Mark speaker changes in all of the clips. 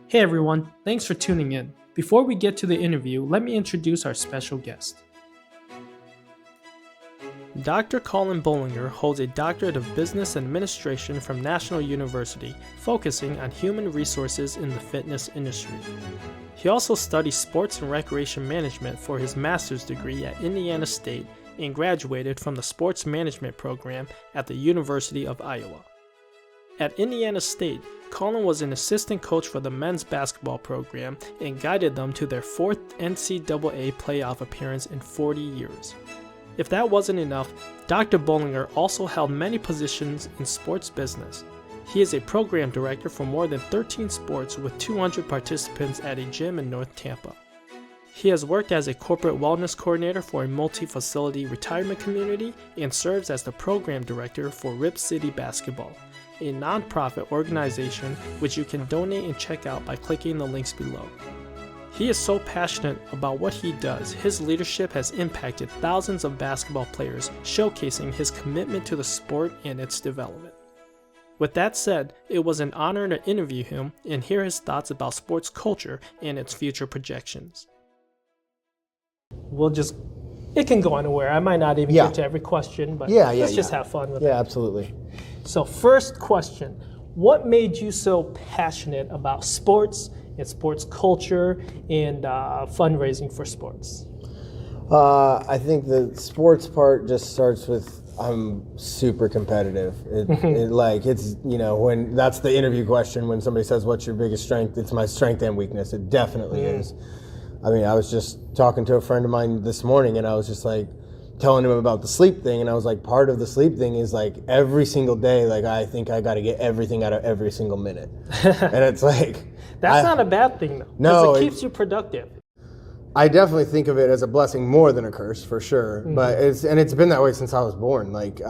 Speaker 1: Hey everyone, thanks for tuning in. Before we get to the interview, let me introduce our special guest. Dr. Colin Bolinger holds a Doctorate of Business Administration from National University, focusing on human resources in the fitness industry. He also studied sports and recreation management for his master's degree at Indiana State and graduated from the sports management program at the University of Iowa. At Indiana State, Colin was an assistant coach for the men's basketball program and guided them to their fourth NCAA playoff appearance in 40 years. If that wasn't enough, Dr. Bolinger also held many positions in sports business. He is a program director for more than 13 sports with 200 participants at a gym in North Tampa. He has worked as a corporate wellness coordinator for a multi-facility retirement community and serves as the program director for Rip City Basketball, a nonprofit organization which you can donate and check out by clicking the links below. He is so passionate about what he does, his leadership has impacted thousands of basketball players, showcasing his commitment to the sport and its development. With that said, it was an honor to interview him and hear his thoughts about sports culture and its future projections. It can go anywhere. I might not even get to every question, but let's just have fun with it.
Speaker 2: Yeah, absolutely.
Speaker 1: So first question, what made you so passionate about sports and sports culture and fundraising for sports?
Speaker 2: I think the sports part just starts with I'm super competitive. When that's the interview question when somebody says what's your biggest strength, it's my strength and weakness. It definitely is. I mean, I was just talking to a friend of mine this morning and I was just like telling him about the sleep thing, and I was like, part of the sleep thing is like every single day, like I think I got to get everything out of every single minute. And it's like
Speaker 1: that's not a bad thing though.
Speaker 2: No,
Speaker 1: it keeps you productive.
Speaker 2: I definitely think of it as a blessing more than a curse, for sure. But it's been that way since I was born. Like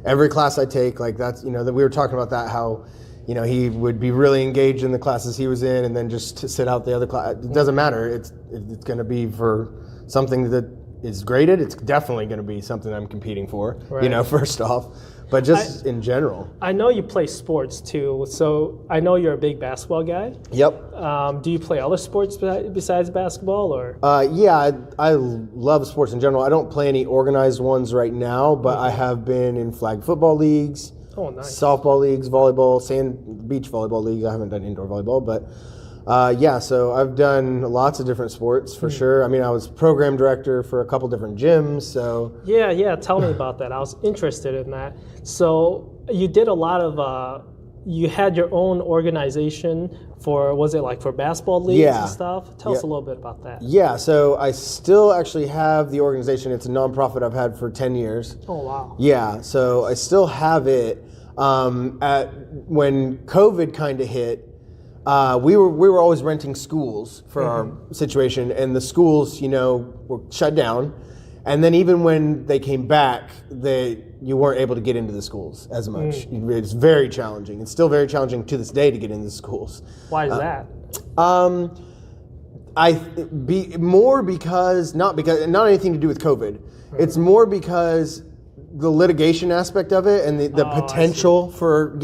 Speaker 2: every class I take, like that's that we were talking about that how he would be really engaged in the classes he was in, and then just to sit out the other class. It doesn't matter. It's going to be for something that is graded. It's definitely going to be something I'm competing for. Right. First off, but just in general.
Speaker 1: I know you play sports too, so I know you're a big basketball guy.
Speaker 2: Yep.
Speaker 1: Do you play other sports besides basketball, or?
Speaker 2: Yeah, I love sports in general. I don't play any organized ones right now, but I have been in flag football leagues.
Speaker 1: Oh, nice.
Speaker 2: Softball leagues, volleyball, beach volleyball leagues. I haven't done indoor volleyball, but so I've done lots of different sports for sure. I mean, I was program director for a couple different gyms, so.
Speaker 1: Yeah, tell me about that. I was interested in that. So you did a lot of, you had your own organization for basketball leagues and stuff? Tell us a little bit about that.
Speaker 2: Yeah, so I still actually have the organization. It's a nonprofit I've had for 10 years.
Speaker 1: Oh, wow.
Speaker 2: Yeah, so I still have it. When COVID kind of hit, we were always renting schools for our situation, and the schools, were shut down. And then even when they came back, you weren't able to get into the schools as much. It's very challenging. It's still very challenging to this day to get into the schools.
Speaker 1: Why is that?
Speaker 2: Not anything to do with COVID. It's more because the litigation aspect of it and the potential for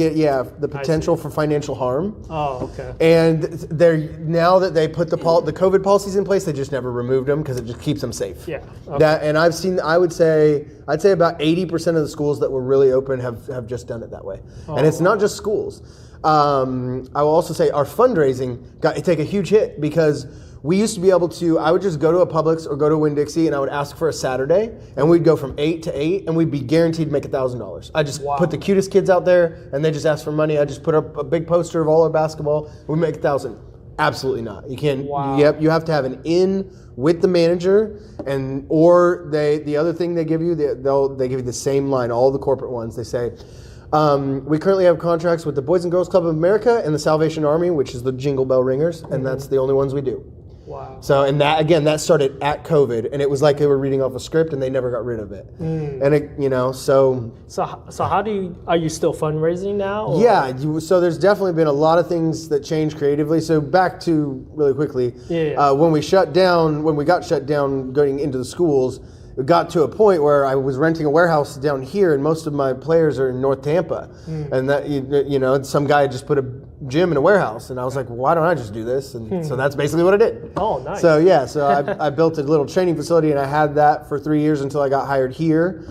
Speaker 2: financial harm.
Speaker 1: Oh, okay.
Speaker 2: And now that they put the COVID policies in place, they just never removed them because it just keeps them safe.
Speaker 1: Yeah. Okay.
Speaker 2: I'd say about 80% of the schools that were really open have just done it that way. And it's not just schools. I will also say our fundraising take a huge hit because we used to be able to, I would just go to a Publix or go to Winn-Dixie and I would ask for a Saturday and we'd go from 8 to 8 and we'd be guaranteed to make $1,000. I just put the cutest kids out there and they just ask for money. I just put up a big poster of all our basketball. We make $1,000. Absolutely not. You can't.
Speaker 1: Wow.
Speaker 2: Yep. You have to have an in with the manager, or the other thing they give you, they give you the same line. All the corporate ones, they say, we currently have contracts with the Boys and Girls Club of America and the Salvation Army, which is the Jingle Bell Ringers, and that's the only ones we do.
Speaker 1: Wow.
Speaker 2: So, and that started at COVID, and it was like they were reading off a script, and they never got rid of it. And it, so.
Speaker 1: So are you still fundraising now? Or?
Speaker 2: Yeah. So there's definitely been a lot of things that changed creatively. So back to really quickly, when we got shut down going into the schools, it got to a point where I was renting a warehouse down here, and most of my players are in North Tampa, and that some guy just put a gym in a warehouse. And I was like, well, why don't I just do this? And so that's basically what I did.
Speaker 1: Oh, nice.
Speaker 2: So yeah, so I built a little training facility, and I had that for 3 years until I got hired here.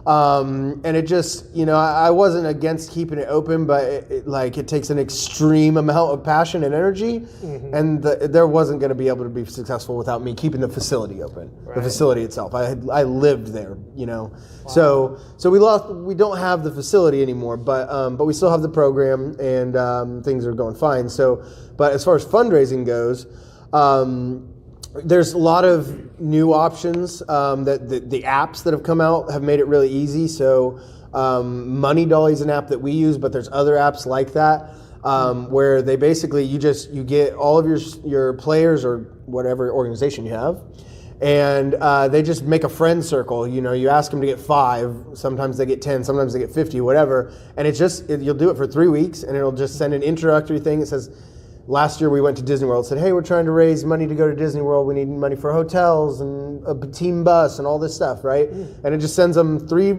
Speaker 2: And it just, I wasn't against keeping it open, but it takes an extreme amount of passion and energy, and there wasn't going to be able to be successful without me keeping the facility open. Right. The facility itself, I lived there, Wow. So we don't have the facility anymore, but we still have the program, and things are going fine. So, but as far as fundraising goes, there's a lot of new options that the apps that have come out have made it really easy. So Money Dolly is an app that we use, but there's other apps like that where they basically you get all of your players or whatever organization you have, and they just make a friend circle. You ask them to get 5. Sometimes they get 10. Sometimes they get 50. Whatever. And you'll do it for 3 weeks, and it'll just send an introductory thing. It says, last year we went to Disney World, said, hey, we're trying to raise money to go to Disney World. We need money for hotels and a team bus and all this stuff, right? And it just sends them 3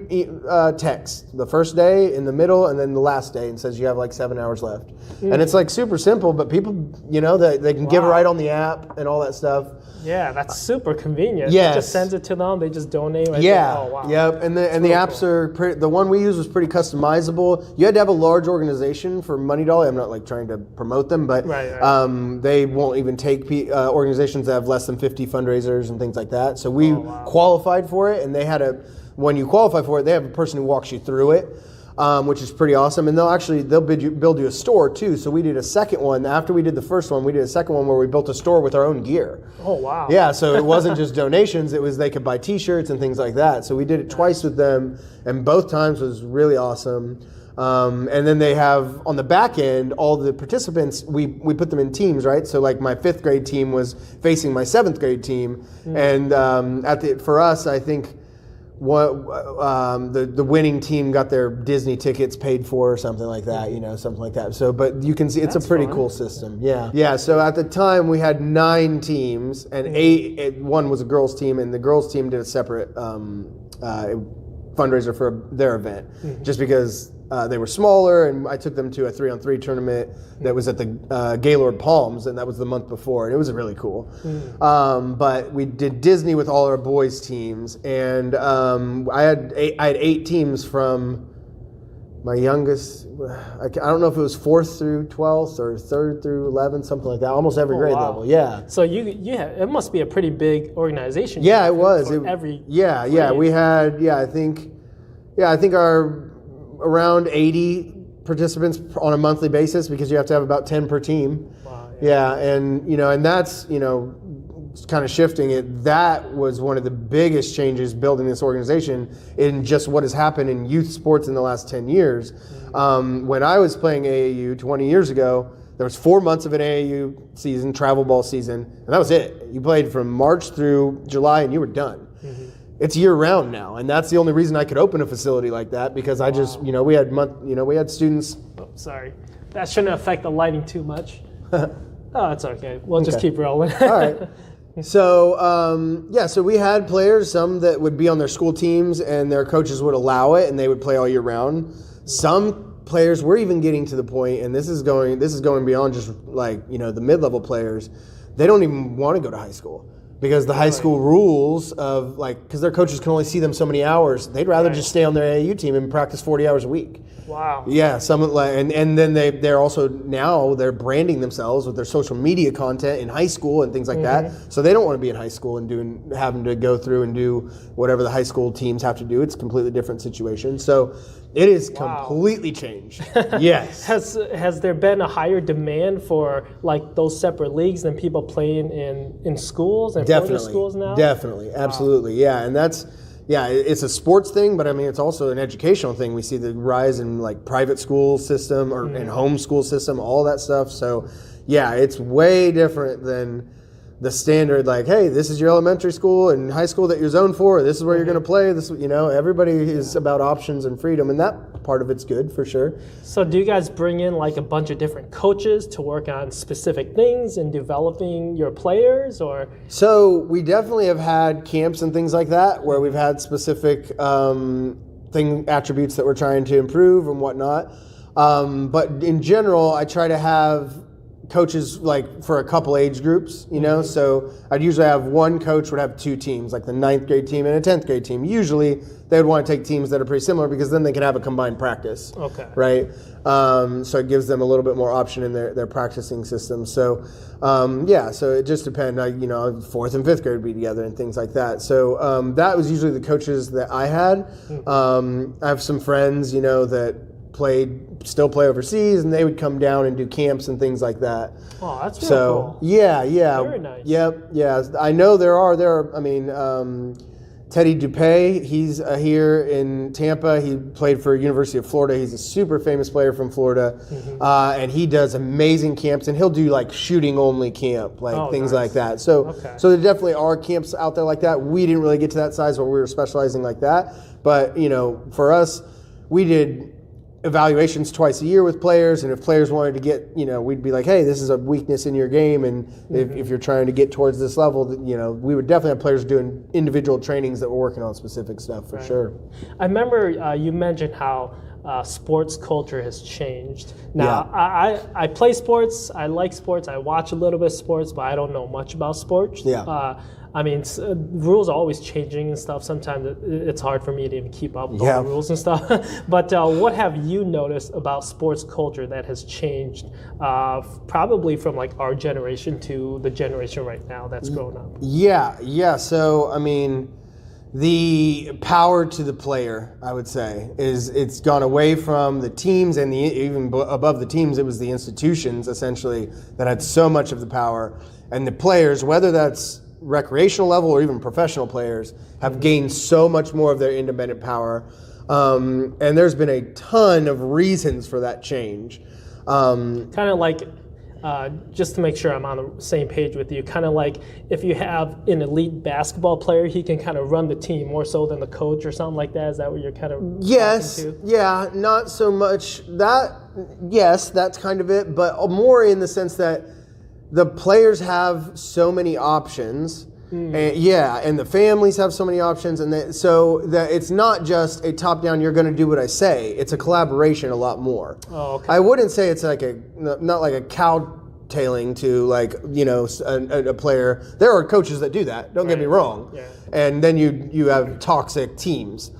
Speaker 2: texts, the first day, in the middle, and then the last day, and says you have like 7 hours left. And it's like super simple, but people, they can give right on the app and all that stuff.
Speaker 1: Yeah, that's super convenient.
Speaker 2: Yes.
Speaker 1: It just sends it to them. They just donate.
Speaker 2: Yeah.
Speaker 1: Oh, wow.
Speaker 2: Yep. And the apps are the one we used was pretty customizable. You had to have a large organization for Money Dolly. I'm not trying to promote them, but they won't even take organizations that have less than 50 fundraisers and things like that. So we qualified for it, and when you qualify for it, they have a person who walks you through it. Which is pretty awesome, and they'll build you a store too. So we did a second one after we did the first one. We did a second one where we built a store with our own gear.
Speaker 1: Oh wow!
Speaker 2: Yeah, so it wasn't just donations; it was they could buy T-shirts and things like that. So we did it twice with them, and both times was really awesome. And then they have on the back end all the participants. We put them in teams, right? So like my 5th grade team was facing my 7th grade team, and for us, I think. The winning team got their Disney tickets paid for or something like that, something like that. So, but you can see it's a pretty cool system. Yeah. Yeah. So at the time we had 9 teams, and 1 was a girls team, and the girls team did a separate fundraiser for their event, just because they were smaller, and I took them to a 3-on-3 tournament that was at the Gaylord Palms, and that was the month before, and it was really cool. But we did Disney with all our boys teams, and I had 8 teams from my youngest. I don't know if it was 4th through 12th or 3rd through 11th, something like that. Almost every grade level. Yeah.
Speaker 1: So it must be a pretty big organization.
Speaker 2: Yeah, it was. We had I think our around 80 participants on a monthly basis, because you have to have about 10 per team. Wow, yeah, and and that's kind of shifting it. That was one of the biggest changes building this organization in just what has happened in youth sports in the last 10 years. When I was playing AAU 20 years ago, there was 4 months of an AAU season, travel ball season, and that was it. You played from March through July, and you were done. It's year round now, and that's the only reason I could open a facility like that, because I just, we had students.
Speaker 1: Oh, sorry, that shouldn't affect the lighting too much. Oh, it's okay. We'll just keep rolling.
Speaker 2: All right. So, so we had players, some that would be on their school teams, and their coaches would allow it, and they would play all year round. Some players were even getting to the point, and this is going beyond just the mid-level players. They don't even want to go to high school. Because the high school rules of because their coaches can only see them so many hours, they'd rather just stay on their AAU team and practice 40 hours a week.
Speaker 1: Wow.
Speaker 2: Yeah, and then they're also now they're branding themselves with their social media content in high school and things like that. So they don't want to be in high school and having to go through and do whatever the high school teams have to do. It's a completely different situation. So it is completely changed. Yes.
Speaker 1: Has there been a higher demand for those separate leagues than people playing in schools and further schools now?
Speaker 2: Definitely, absolutely, yeah. And that's it's a sports thing, but I mean it's also an educational thing. We see the rise in private school system and home school system, all that stuff. So yeah, it's way different than the standard, hey, this is your elementary school and high school that you're zoned for. This is where you're going to play. This, everybody is about options and freedom, and that part of it's good for sure.
Speaker 1: So, do you guys bring in a bunch of different coaches to work on specific things in developing your players, or?
Speaker 2: So, we definitely have had camps and things like that where we've had specific attributes that we're trying to improve and whatnot. But in general, I try to have coaches like for a couple age groups, you know. So I'd usually have one coach would have two teams, like the 9th grade team and a 10th grade team. Usually they would want to take teams that are pretty similar because then they can have a combined practice.
Speaker 1: Okay.
Speaker 2: Right. So it gives them a little bit more option in their practicing system. So so it just depends. 4th and 5th grade would be together and things like that. So that was usually the coaches that I had. I have some friends, that still play overseas, and they would come down and do camps and things like that.
Speaker 1: Oh, that's really cool.
Speaker 2: Yeah.
Speaker 1: Very nice.
Speaker 2: Yep, yeah. I know there are, Teddy Dupay, he's here in Tampa. He played for University of Florida. He's a super famous player from Florida, and he does amazing camps, and he'll do like shooting only camp, things like that. So there definitely are camps out there like that. We didn't really get to that size where we were specializing like that, but for us, we did evaluations twice a year with players, and if players wanted to get, we'd be like, hey, this is a weakness in your game, and if you're trying to get towards this level, we would definitely have players doing individual trainings that were working on specific stuff for sure.
Speaker 1: I remember you mentioned how sports culture has changed. Now, I play sports, I like sports, I watch a little bit of sports, but I don't know much about sports. Rules are always changing and stuff. Sometimes it's hard for me to even keep up with all the rules and stuff. But what have you noticed about sports culture that has changed probably from like our generation to the generation right now that's grown up?
Speaker 2: Yeah. So, the power to the player, I would say, it's gone away from the teams, and even above the teams, it was the institutions essentially that had so much of the power. And the players, whether that's recreational level or even professional players, have gained so much more of their independent power. And there's been a ton of reasons for that change.
Speaker 1: Kind of like, just to make sure I'm on the same page with you, kind of like if you have an elite basketball player, he can kind of run the team more so than the coach or something like that. Is that what you're kind of talking to?
Speaker 2: Yeah, not so much that. Yes, that's kind of it, but more in the sense that the players have so many options, and the families have so many options, and so that it's not just a top-down, you're going to do what I say. It's a collaboration a lot more.
Speaker 1: Oh, okay.
Speaker 2: I wouldn't say it's like not like a cowtailing to a player. There are coaches that do that, don't get me wrong. Yeah. And then you have toxic teams.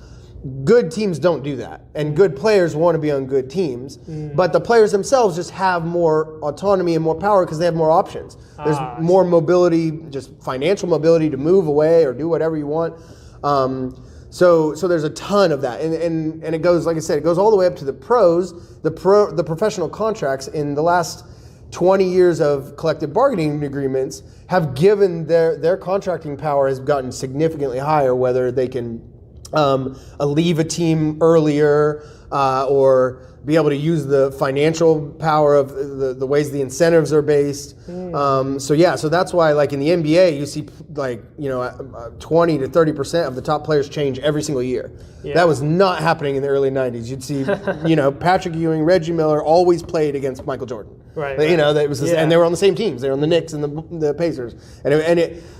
Speaker 2: Good teams don't do that, and good players want to be on good teams, but the players themselves just have more autonomy and more power because they have more options. There's more mobility, just financial mobility to move away or do whatever you want. So there's a ton of that, and it goes, like I said, it goes all the way up to the pros, the professional contracts. In the last 20 years of collective bargaining agreements have given their contracting power has gotten significantly higher, whether they can leave a team earlier, or be able to use the financial power of the ways the incentives are based. So that's why, like in the NBA, you see 20 to 30% of the top players change every single year. Yeah. That was not happening in the early 90s. You'd see, Patrick Ewing, Reggie Miller always played against Michael Jordan. Right. That was, and they were on the same teams. They were on the Knicks and the Pacers,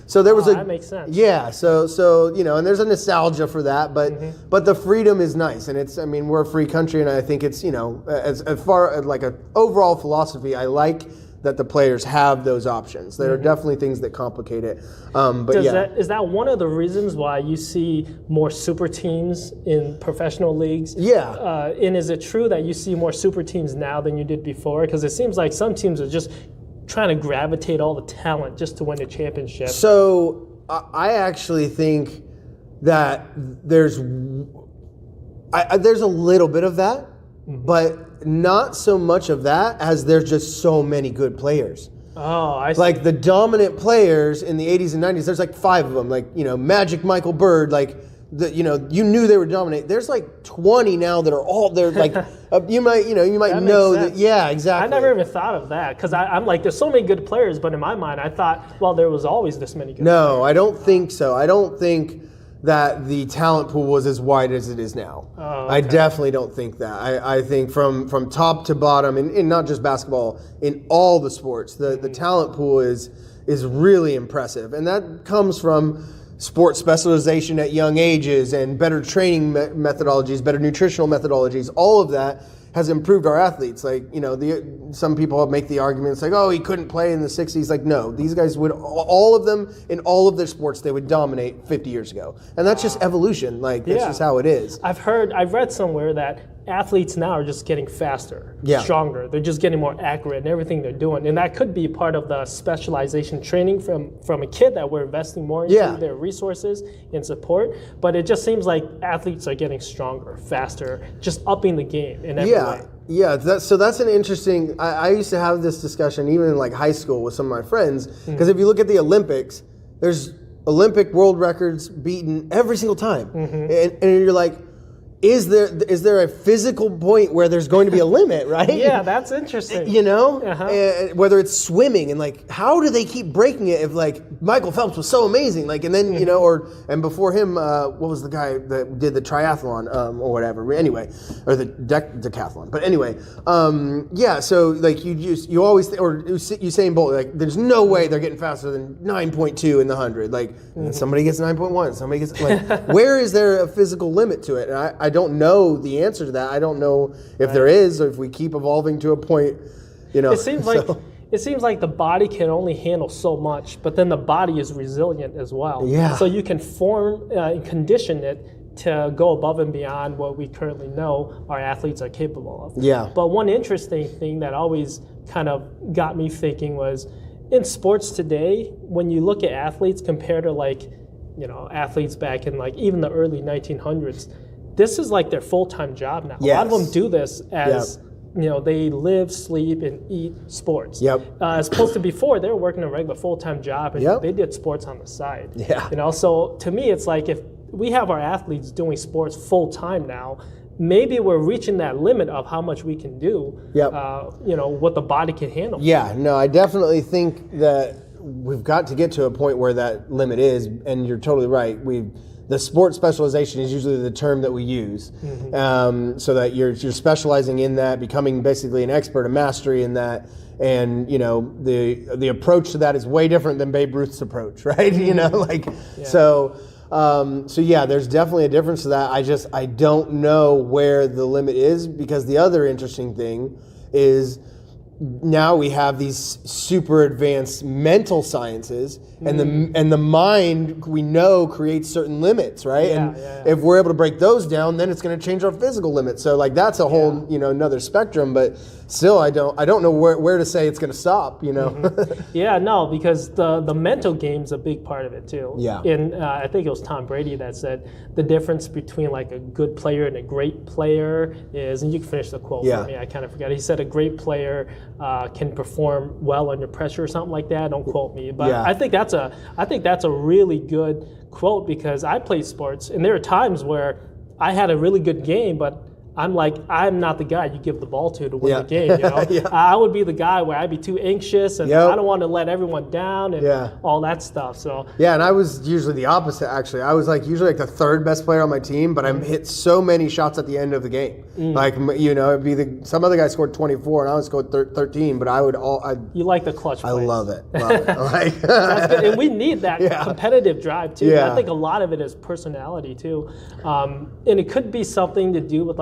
Speaker 2: so there was
Speaker 1: that makes sense.
Speaker 2: Yeah. So and there's a nostalgia for that, but the freedom is nice, and it's we're a free country, and I think it's as far as like an overall philosophy, I like that the players have those options. There are definitely things that complicate it.
Speaker 1: Is that one of the reasons why you see more super teams in professional leagues?
Speaker 2: Yeah.
Speaker 1: And is it true that you see more super teams now than you did before? Because it seems like some teams are just trying to gravitate all the talent just to win a championship.
Speaker 2: So I actually think that there's a little bit of that, but not so much of that as there's just so many good players.
Speaker 1: Oh, I see.
Speaker 2: Like the dominant players in the 80s and 90s, there's like 5 of them. Like, Magic, Michael Bird, like, you knew they were dominant. There's like 20 now that are all, they're like, you might know that. Yeah, exactly.
Speaker 1: I never even thought of that because I'm like, there's so many good players, but in my mind, I thought, well, there was always this many good players.
Speaker 2: No, I don't think so. I don't think that the talent pool was as wide as it is now.
Speaker 1: Oh, okay.
Speaker 2: I definitely don't think that. I think from top to bottom, and not just basketball, in all the sports, the talent pool is really impressive. And that comes from sports specialization at young ages and better training methodologies, better nutritional methodologies. All of that has improved our athletes. Like, some people make the arguments like, oh, he couldn't play in the 60s. Like, no, these guys would, all of them in all of their sports, they would dominate 50 years ago. And that's just evolution. Like, that's just how it is.
Speaker 1: I've read somewhere that athletes now are just getting faster, stronger. They're just getting more accurate in everything they're doing. And that could be part of the specialization training from a kid that we're investing more into their resources and support. But it just seems like athletes are getting stronger, faster, just upping the game in every way.
Speaker 2: Yeah, that's an interesting, I used to have this discussion even in like high school with some of my friends, because if you look at the Olympics, there's Olympic world records beaten every single time. And you're like, is there a physical point where there's going to be a limit, right?
Speaker 1: Yeah, that's interesting.
Speaker 2: And whether it's swimming and like, how do they keep breaking it if like Michael Phelps was so amazing, like, and then and before him, what was the guy that did the triathlon or whatever? Anyway, or the decathlon. But anyway, so like you always or Usain Bolt, like there's no way they're getting faster than 9.2 in the 100. Like somebody gets 9.1, somebody gets like, where is there a physical limit to it? And I don't know the answer to that. I don't know if there is, or if we keep evolving to a point,
Speaker 1: It seems like the body can only handle so much, but then the body is resilient as well.
Speaker 2: Yeah.
Speaker 1: So you can form and condition it to go above and beyond what we currently know our athletes are capable of.
Speaker 2: Yeah.
Speaker 1: But one interesting thing that always kind of got me thinking was, in sports today, when you look at athletes compared to like, athletes back in like even the early 1900s, this is like their full-time job now.
Speaker 2: Yes.
Speaker 1: A lot of them do this as, they live, sleep, and eat sports. As opposed to before, they were working a regular full-time job and they did sports on the side. So to me, it's like if we have our athletes doing sports full-time now, maybe we're reaching that limit of how much we can do, what the body can handle.
Speaker 2: Yeah, no, I definitely think that we've got to get to a point where that limit is, and you're totally right. The sport specialization is usually the term that we use, so that you're specializing in that, becoming basically an expert, a mastery in that, and the approach to that is way different than Babe Ruth's approach, right? So there's definitely a difference to that. I don't know where the limit is, because the other interesting thing is, now we have these super advanced mental sciences, and the mind, we know, creates certain limits, right? If we're able to break those down, then it's going to change our physical limits. So like that's a whole another spectrum. But still, I don't know where to say it's going to stop.
Speaker 1: Because the mental game's a big part of it too. And I think it was Tom Brady that said the difference between like a good player and a great player is, and you can finish the quote for me, I kind of forgot. He said a great player can perform well under pressure or something like that. Don't quote me, but I think that's a really good quote, because I played sports and there are times where I had a really good game, but I'm not the guy you give the ball to win the game. I would be the guy where I'd be too anxious and I don't want to let everyone down and all that stuff. So
Speaker 2: and I was usually the opposite. Actually, I was usually the third best player on my team, but I hit so many shots at the end of the game. It'd be some other guy scored 24 and I would score 13, but
Speaker 1: you like the clutch plays.
Speaker 2: I love it. That's
Speaker 1: good. And we need that competitive drive too. I think a lot of it is personality too, and it could be something to do with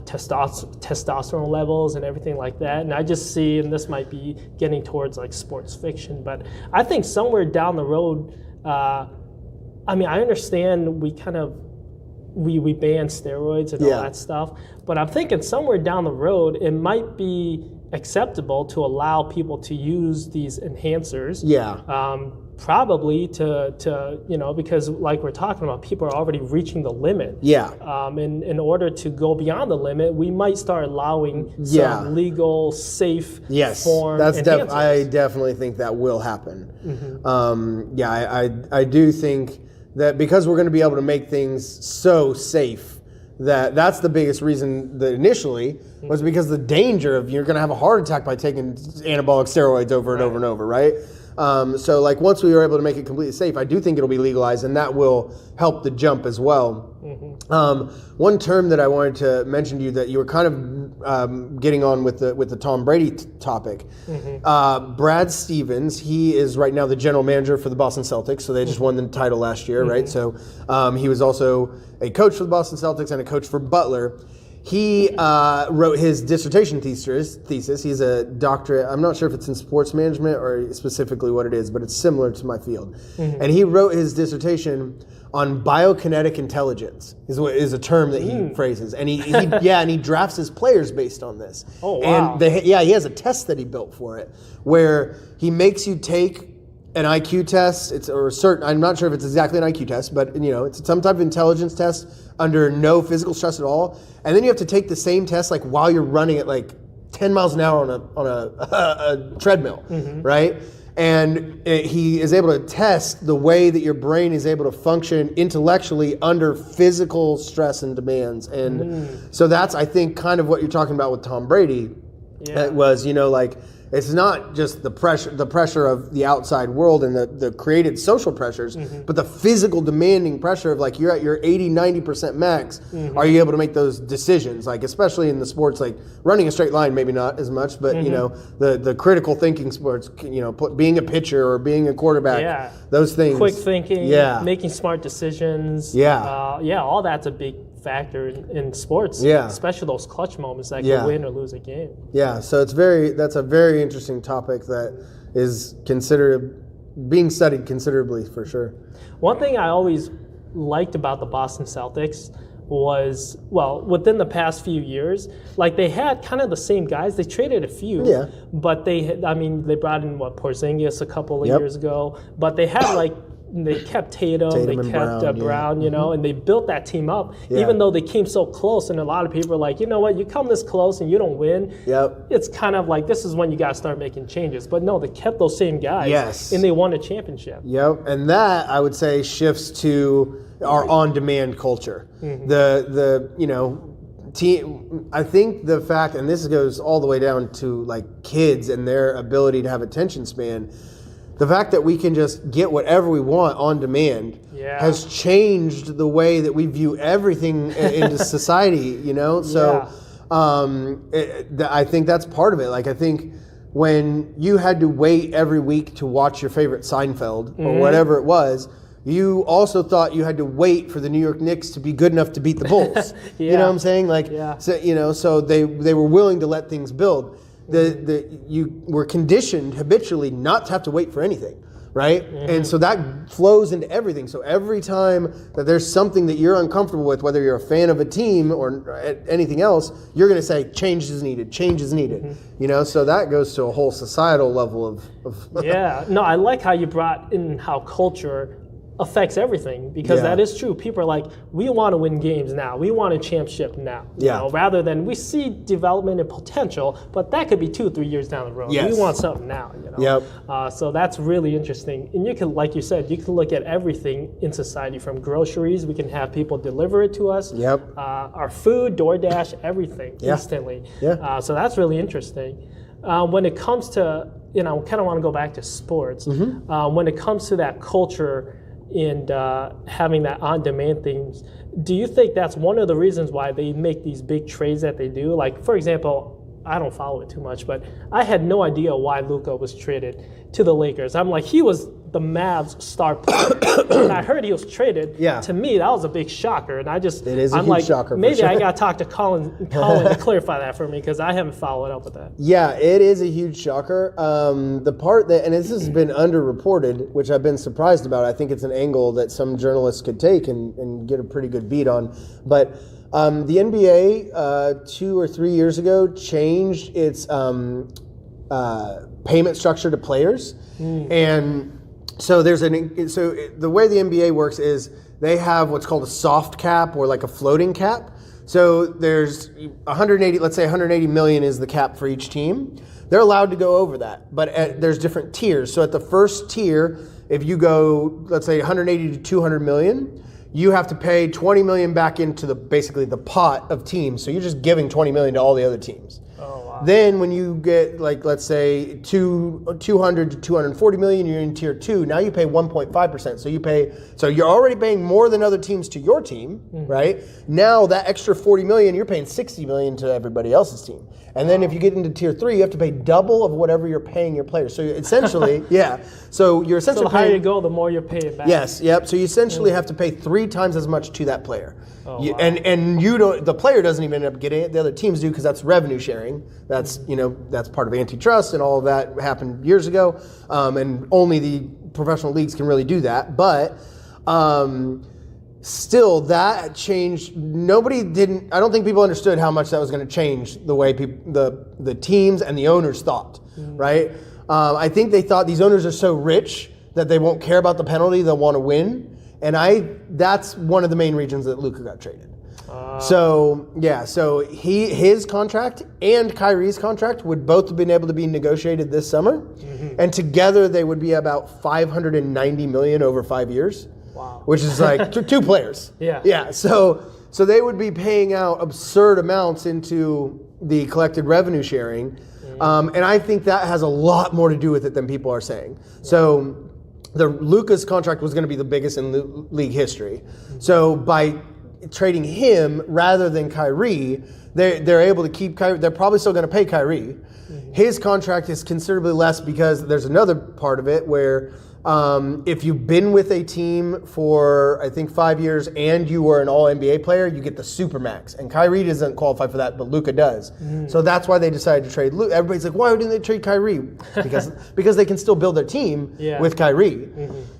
Speaker 1: testosterone levels and everything like that. And I just see, and this might be getting towards like sports fiction, but I think somewhere down the road, I understand we ban steroids and all that stuff, but I'm thinking somewhere down the road it might be acceptable to allow people to use these enhancers. Probably to because like we're talking about, people are already reaching the limit. In order to go beyond the limit, we might start allowing some legal, safe form enhancers.
Speaker 2: I definitely think that will happen. I do think that because we're going to be able to make things so safe, that's the biggest reason that initially was because the danger of you're going to have a heart attack by taking anabolic steroids over and over and over, right? So once we were able to make it completely safe, I do think it'll be legalized, and that will help the jump as well. One term that I wanted to mention to you that you were kind of getting on with the Tom Brady topic. Brad Stevens, he is right now the general manager for the Boston Celtics, so they just won the title last year, right? So he was also a coach for the Boston Celtics and a coach for Butler. He wrote his dissertation thesis. He's a doctorate. I'm not sure if it's in sports management or specifically what it is, but it's similar to my field. Mm-hmm. And he wrote his dissertation on biokinetic intelligence is a term that he phrases, and he drafts his players based on this.
Speaker 1: Oh wow!
Speaker 2: And he has a test that he built for it, where he makes you take an IQ test. I'm not sure if it's exactly an IQ test, but it's some type of intelligence test under no physical stress at all, and then you have to take the same test like while you're running at like 10 miles an hour on a treadmill, right? And he is able to test the way that your brain is able to function intellectually under physical stress and demands. And so that's, I think, kind of what you're talking about with Tom Brady. Yeah. It was, it's not just the pressure of the outside world and the created social pressures, but the physical demanding pressure of like you're at your 80-90% max. Are you able to make those decisions? Like especially in the sports, like running a straight line, maybe not as much, but the critical thinking sports, being a pitcher or being a quarterback, those things.
Speaker 1: Quick thinking, making smart decisions. All that's a big factor in sports, especially those clutch moments that can win or lose a game.
Speaker 2: So that's a very interesting topic that is being studied considerably for sure.
Speaker 1: One thing I always liked about the Boston Celtics was, within the past few years, like they had kind of the same guys. They traded a few, but they brought in Porzingis a couple of years ago, but they had they kept Tatum they kept Brown, and they built that team up, even though they came so close. And a lot of people are like, you know what, you come this close and you don't win. It's kind of like, this is when you got to start making changes. But no, they kept those same guys, and they won a championship.
Speaker 2: And that, I would say, shifts to our on-demand culture. The team, I think the fact, and this goes all the way down to like kids and their ability to have attention span, the fact that we can just get whatever we want on demand has changed the way that we view everything in society, So I think that's part of it. Like I think when you had to wait every week to watch your favorite Seinfeld or whatever it was, you also thought you had to wait for the New York Knicks to be good enough to beat the Bulls. You know what I'm saying? So they were willing to let things build. You were conditioned habitually not to have to wait for anything, right? And so that flows into everything. So every time that there's something that you're uncomfortable with, whether you're a fan of a team or anything else, you're going to say change is needed. So that goes to a whole societal level of
Speaker 1: No, I like how you brought in how culture affects everything, because that is true. People are like, we want to win games now. We want a championship now. Rather than we see development and potential, but that could be 2-3 years down the road. We want something now. So that's really interesting. And you can, like you said, you can look at everything in society, from groceries. We can have people deliver it to us. Our food, DoorDash, everything instantly. So that's really interesting. When it comes to, kind of want to go back to sports. When it comes to that culture and having that on-demand things, do you think that's one of the reasons why they make these big trades that they do? Like, for example, I don't follow it too much, but I had no idea why Luka was traded to the Lakers. I'm like, he was the Mavs star player. And I heard he was traded. To me, that was a big shocker. And it is a huge shocker. Maybe I got to talk to Colin to clarify that for me, because I haven't followed up with that. Yeah,
Speaker 2: it is a huge shocker. The part that, and this has been underreported, which I've been surprised about. I think it's an angle that some journalists could take and get a pretty good beat on. But the NBA 2 or 3 years ago changed its payment structure to players, and so the way the NBA works is they have what's called a soft cap, or like a floating cap. So there's 180, let's say 180 million is the cap for each team. They're allowed to go over that, but there's different tiers. So at the first tier, if you go, let's say 180 to 200 million, you have to pay 20 million back into basically the pot of teams. So you're just giving 20 million to all the other teams. Then when you get, like, let's say 200 to 240 million, you're in tier 2. Now you pay 1.5%. So you're already paying more than other teams to your team, right? Now that extra 40 million, you're paying 60 million to everybody else's team. And then if you get into tier 3, you have to pay double of whatever you're paying your players. So essentially, so you're essentially
Speaker 1: so the higher you go, the more you're paying back.
Speaker 2: Yes, yep. So you essentially have to pay 3 times as much to that player.
Speaker 1: Wow.
Speaker 2: And you don't. The player doesn't even end up getting it. The other teams do because that's revenue sharing. That's that's part of antitrust and all of that happened years ago. And only the professional leagues can really do that. But still, that changed. I don't think people understood how much that was going to change the way the teams and the owners thought. Right? I think they thought these owners are so rich that they won't care about the penalty. They'll want to win. And that's one of the main reasons that Luka got traded. So his contract and Kyrie's contract would both have been able to be negotiated this summer, and together they would be about $590 million over 5 years.
Speaker 1: Wow.
Speaker 2: Which is like 2 players. Yeah. So they would be paying out absurd amounts into the collected revenue sharing, and I think that has a lot more to do with it than people are saying. So. The Luka's contract was going to be the biggest in league history. So by trading him rather than Kyrie, they're able to keep Kyrie. They're probably still going to pay Kyrie. His contract is considerably less because there's another part of it where if you've been with a team for, I think, 5 years and you were an all-NBA player, you get the Supermax. And Kyrie doesn't qualify for that, but Luka does. So that's why they decided to trade Luka. Everybody's like, why didn't they trade Kyrie? Because they can still build their team with Kyrie.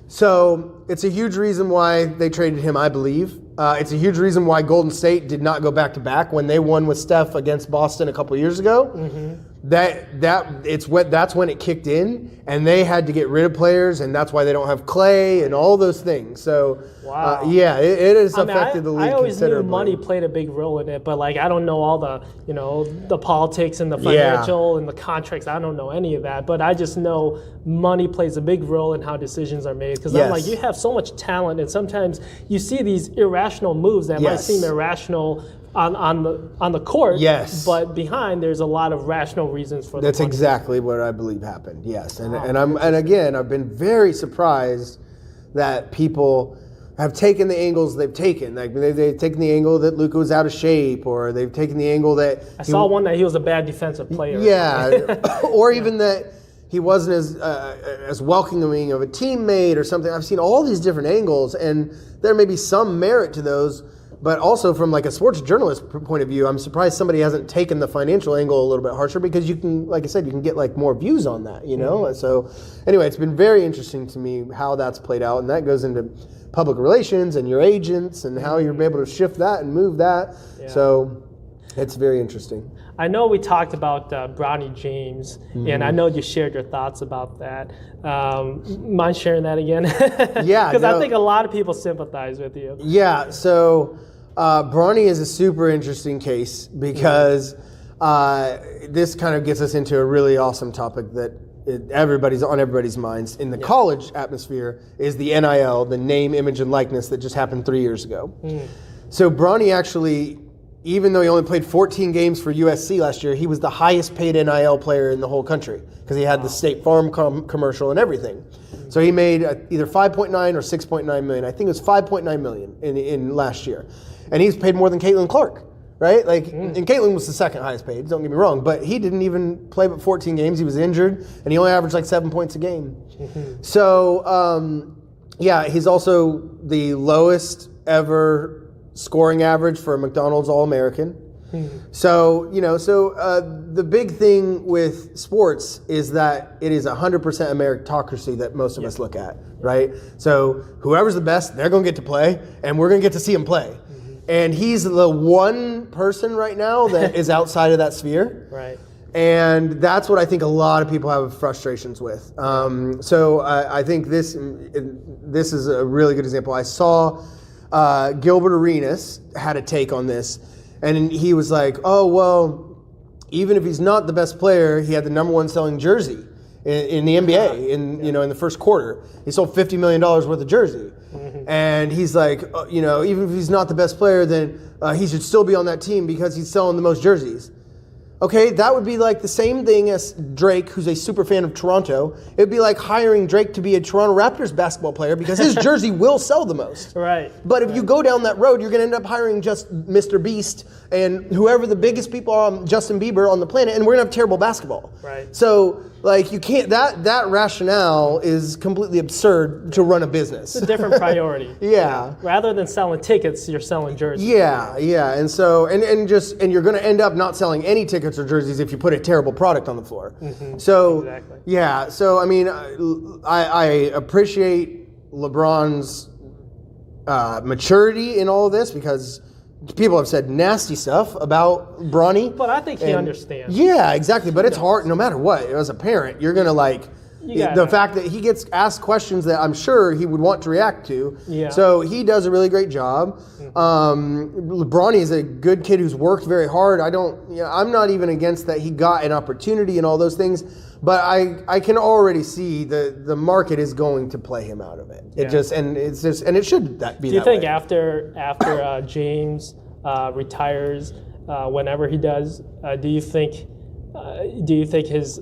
Speaker 2: So it's a huge reason why they traded him, I believe. It's a huge reason why Golden State did not go back-to-back when they won with Steph against Boston a couple years ago. That's when it kicked in, and they had to get rid of players, and that's why they don't have Clay and all those things. So, it has affected the league.
Speaker 1: I always knew money played a big role in it, but I don't know all the politics and the financial and the contracts. I don't know any of that, but I just know money plays a big role in how decisions are made. Because I'm like, you have so much talent, and sometimes you see these irrational moves that might seem irrational on the court, but behind there's a lot of rational reasons for that.
Speaker 2: That's exactly what I believe happened. Yes, and I've been very surprised that people have taken the angles they've taken. Like they've taken the angle that Luka was out of shape, or they've taken the angle that
Speaker 1: I saw one that he was a bad defensive player.
Speaker 2: Or even that he wasn't as welcoming of a teammate or something. I've seen all these different angles, and there may be some merit to those. But also from a sports journalist point of view, I'm surprised somebody hasn't taken the financial angle a little bit harsher, because you can, like I said, you can get more views on that, So anyway, it's been very interesting to me how that's played out, and that goes into public relations and your agents and how you're able to shift that and move that. So it's very interesting.
Speaker 1: I know we talked about Bronny James, and I know you shared your thoughts about that. Mind sharing that again? Because I think a lot of people sympathize with you.
Speaker 2: Yeah, so Bronny is a super interesting case because this kind of gets us into a really awesome topic that everybody's on everybody's minds in the college atmosphere is the NIL, the name, image, and likeness that just happened 3 years ago. So Bronny actually, even though he only played 14 games for USC last year, he was the highest paid NIL player in the whole country because he had the State Farm commercial and everything. So he made either 5.9 or 6.9 million. I think it was 5.9 million in last year. And he's paid more than Caitlin Clark, right? And Caitlin was the second highest paid, don't get me wrong, but he didn't even play but 14 games. He was injured, and he only averaged 7 points a game. So, he's also the lowest ever scoring average for a McDonald's All-American. So, the big thing with sports is that it is 100% meritocracy that most of us look at, right? So whoever's the best, they're going to get to play, and we're going to get to see him play. And he's the one person right now that is outside of that sphere.
Speaker 1: Right.
Speaker 2: And that's what I think a lot of people have frustrations with. So I think this is a really good example. I saw Gilbert Arenas had a take on this, and he was like, oh, well, even if he's not the best player, he had the number one selling jersey in the NBA in the first quarter. He sold $50 million worth of jersey. And he's like, even if he's not the best player, then he should still be on that team because he's selling the most jerseys. Okay, that would be like the same thing as Drake, who's a super fan of Toronto. It would be like hiring Drake to be a Toronto Raptors basketball player because his jersey will sell the most.
Speaker 1: Right.
Speaker 2: But if you go down that road, you're going to end up hiring just Mr. Beast and whoever the biggest people are, Justin Bieber on the planet, and we're going to have terrible basketball.
Speaker 1: Right.
Speaker 2: So, like, you can't, that rationale is completely absurd to run a business.
Speaker 1: It's a different priority.
Speaker 2: Yeah.
Speaker 1: Rather than selling tickets, you're selling jerseys.
Speaker 2: Yeah. And so, and you're going to end up not selling any tickets or jerseys if you put a terrible product on the floor. Mm-hmm. So,
Speaker 1: exactly.
Speaker 2: Yeah. So, I mean, I appreciate LeBron's maturity in all of this because people have said nasty stuff about Bronny.
Speaker 1: But I think he understands.
Speaker 2: Yeah, exactly. But it's hard, no matter what. As a parent, you're going to like the fact that he gets asked questions that I'm sure he would want to react to.
Speaker 1: Yeah.
Speaker 2: So he does a really great job. Bronny is a good kid who's worked very hard. I'm not even against that he got an opportunity and all those things. But I can already see the market is going to play him out of it. It it should be that way.
Speaker 1: Do you think after James retires, whenever he does, do you think his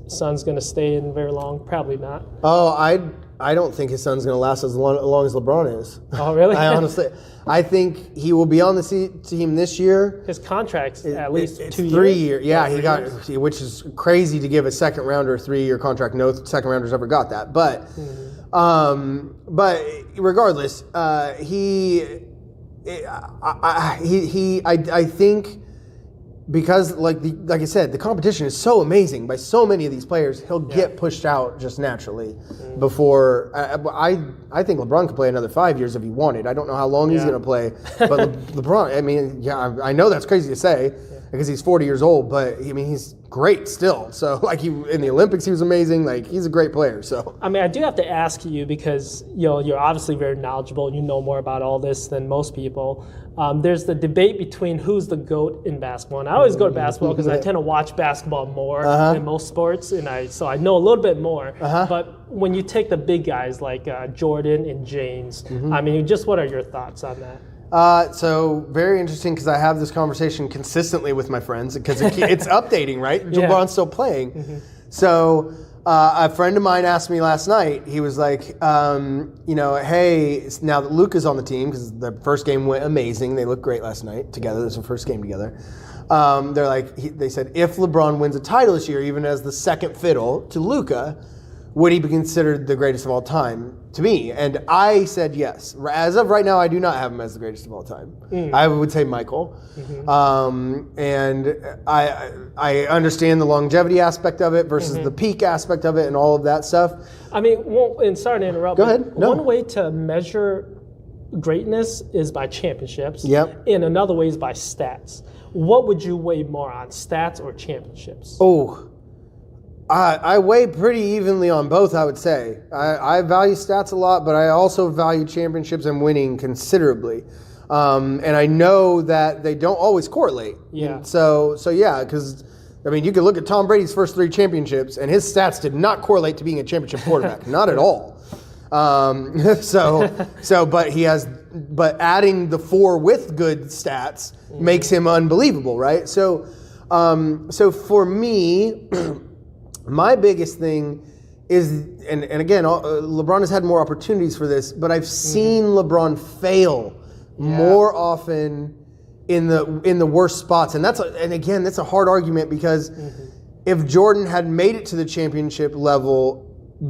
Speaker 1: son's going to stay in very long? Probably not.
Speaker 2: Oh, I don't think his son's going to last as long as LeBron is.
Speaker 1: Oh, really?
Speaker 2: I think he will be on the team this year.
Speaker 1: His contract's at least 2 years.
Speaker 2: 3 years. Yeah, which is crazy to give a second rounder a 3-year contract. No second rounders ever got that. But, but regardless, I think. Because, like I said, the competition is so amazing by so many of these players, he'll get pushed out just naturally before. I think LeBron could play another 5 years if he wanted. I don't know how long he's going to play, but LeBron. I mean, I know that's crazy to say because he's 40 years old, but I mean he's great still. So like in the Olympics, he was amazing. Like he's a great player. So
Speaker 1: I mean, I do have to ask you because you're obviously very knowledgeable. You know more about all this than most people. There's the debate between who's the GOAT in basketball, and I always go to basketball because I tend to watch basketball more than most sports, so I know a little bit more. But when you take the big guys like Jordan and James, I mean, just what are your thoughts on that?
Speaker 2: So very interesting because I have this conversation consistently with my friends because it's updating, right? LeBron's still playing. So a friend of mine asked me last night, he was like, hey, now that Luka's on the team, because the first game went amazing, they looked great last night together, it was their first game together. They said, if LeBron wins a title this year, even as the second fiddle to Luka, would he be considered the greatest of all time to me? And I said yes. As of right now, I do not have him as the greatest of all time. I would say Michael. And I understand the longevity aspect of it versus the peak aspect of it and all of that stuff.
Speaker 1: I mean, and sorry to interrupt.
Speaker 2: Go ahead. No.
Speaker 1: One way to measure greatness is by championships.
Speaker 2: Yep.
Speaker 1: And another way is by stats. What would you weigh more on, stats or championships?
Speaker 2: Oh, I weigh pretty evenly on both, I would say. I value stats a lot, but I also value championships and winning considerably. And I know that they don't always correlate.
Speaker 1: Yeah.
Speaker 2: So yeah, because, I mean, you can look at Tom Brady's first 3 championships, and his stats did not correlate to being a championship quarterback. Not at all. But adding the 4 with good stats makes him unbelievable, right? So for me, my biggest thing is, and again, LeBron has had more opportunities for this, but I've seen LeBron fail more often in the worst spots, and that's a hard argument because if Jordan had made it to the championship level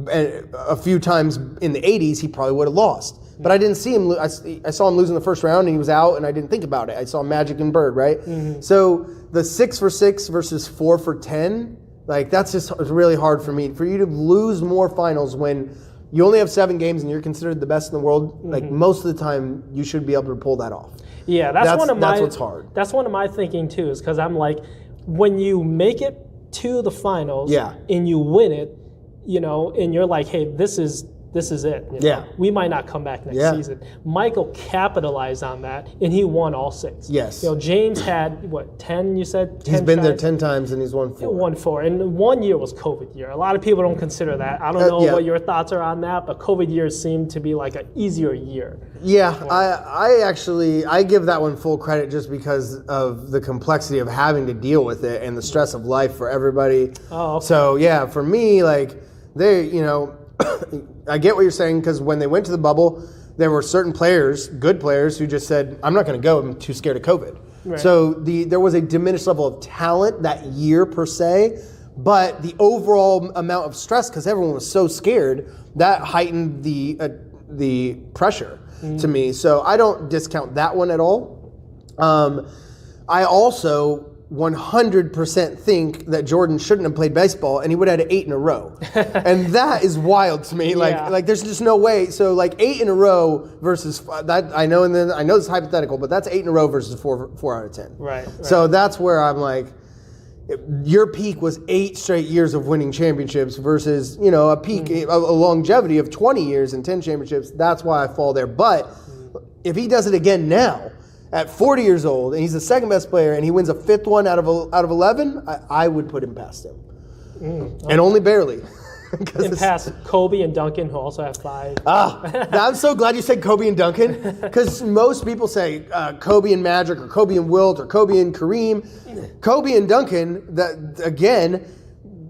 Speaker 2: a few times in the 80s, he probably would have lost. But I didn't see him. I saw him lose in the first round, and he was out, and I didn't think about it. I saw Magic and Bird, right? So the 6 for 6 versus 4 for 10. Like, that's just really hard for me. For you to lose more finals when you only have 7 games and you're considered the best in the world, like most of the time you should be able to pull that off.
Speaker 1: Yeah, that's
Speaker 2: what's hard.
Speaker 1: That's one of my thinking too, is because I'm like, when you make it to the finals and you win it, and you're like, hey, this is this is it. You know?
Speaker 2: Yeah.
Speaker 1: We might not come back next season. Michael capitalized on that, and he won all 6.
Speaker 2: Yes.
Speaker 1: You know, James had, 10, you said? 10
Speaker 2: He's been there
Speaker 1: tries?
Speaker 2: 10 times and he's won 4.
Speaker 1: Won 4. And 1 year was COVID year. A lot of people don't consider that. I don't know what your thoughts are on that, but COVID years seem to be like an easier year.
Speaker 2: Yeah, I give that one full credit just because of the complexity of having to deal with it and the stress of life for everybody.
Speaker 1: Oh, okay.
Speaker 2: So yeah, for me, like I get what you're saying, because when they went to the bubble, there were certain players, good players, who just said, I'm not going to go, I'm too scared of COVID. Right. So there was a diminished level of talent that year per se, but the overall amount of stress, because everyone was so scared, that heightened the pressure to me. So I don't discount that one at all. I also 100% think that Jordan shouldn't have played baseball and he would have had 8 in a row. And that is wild to me. Like there's just no way. So like 8 in a row versus that, I know this is hypothetical, but that's 8 in a row versus 4 out of 10.
Speaker 1: Right.
Speaker 2: So that's where I'm like, your peak was 8 straight years of winning championships versus, a peak, a longevity of 20 years and 10 championships. That's why I fall there. But if he does it again now, at 40 years old, and he's the second best player, and he wins a 5th one out of 11, I would put him past him. Okay. And only barely.
Speaker 1: And past Kobe and Duncan, who also have 5.
Speaker 2: I'm so glad you said Kobe and Duncan, because most people say Kobe and Magic, or Kobe and Wilt, or Kobe and Kareem. Kobe and Duncan, that again,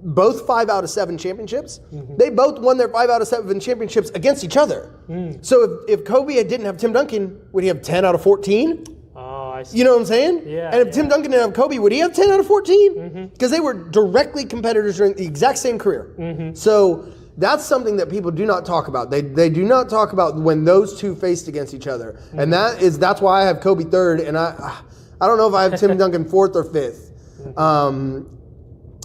Speaker 2: both 5 out of 7 championships. They both won their 5 out of 7 championships against each other. So if Kobe didn't have Tim Duncan, would he have 10 out of 14?
Speaker 1: Oh, I see.
Speaker 2: You know what I'm saying?
Speaker 1: Yeah.
Speaker 2: And if Tim Duncan didn't have Kobe, would he have 10 out of 14? Because they were directly competitors during the exact same career. So that's something that people do not talk about. They do not talk about when those two faced against each other. And that's why I have Kobe 3rd, and I don't know if I have Tim Duncan 4th or 5th.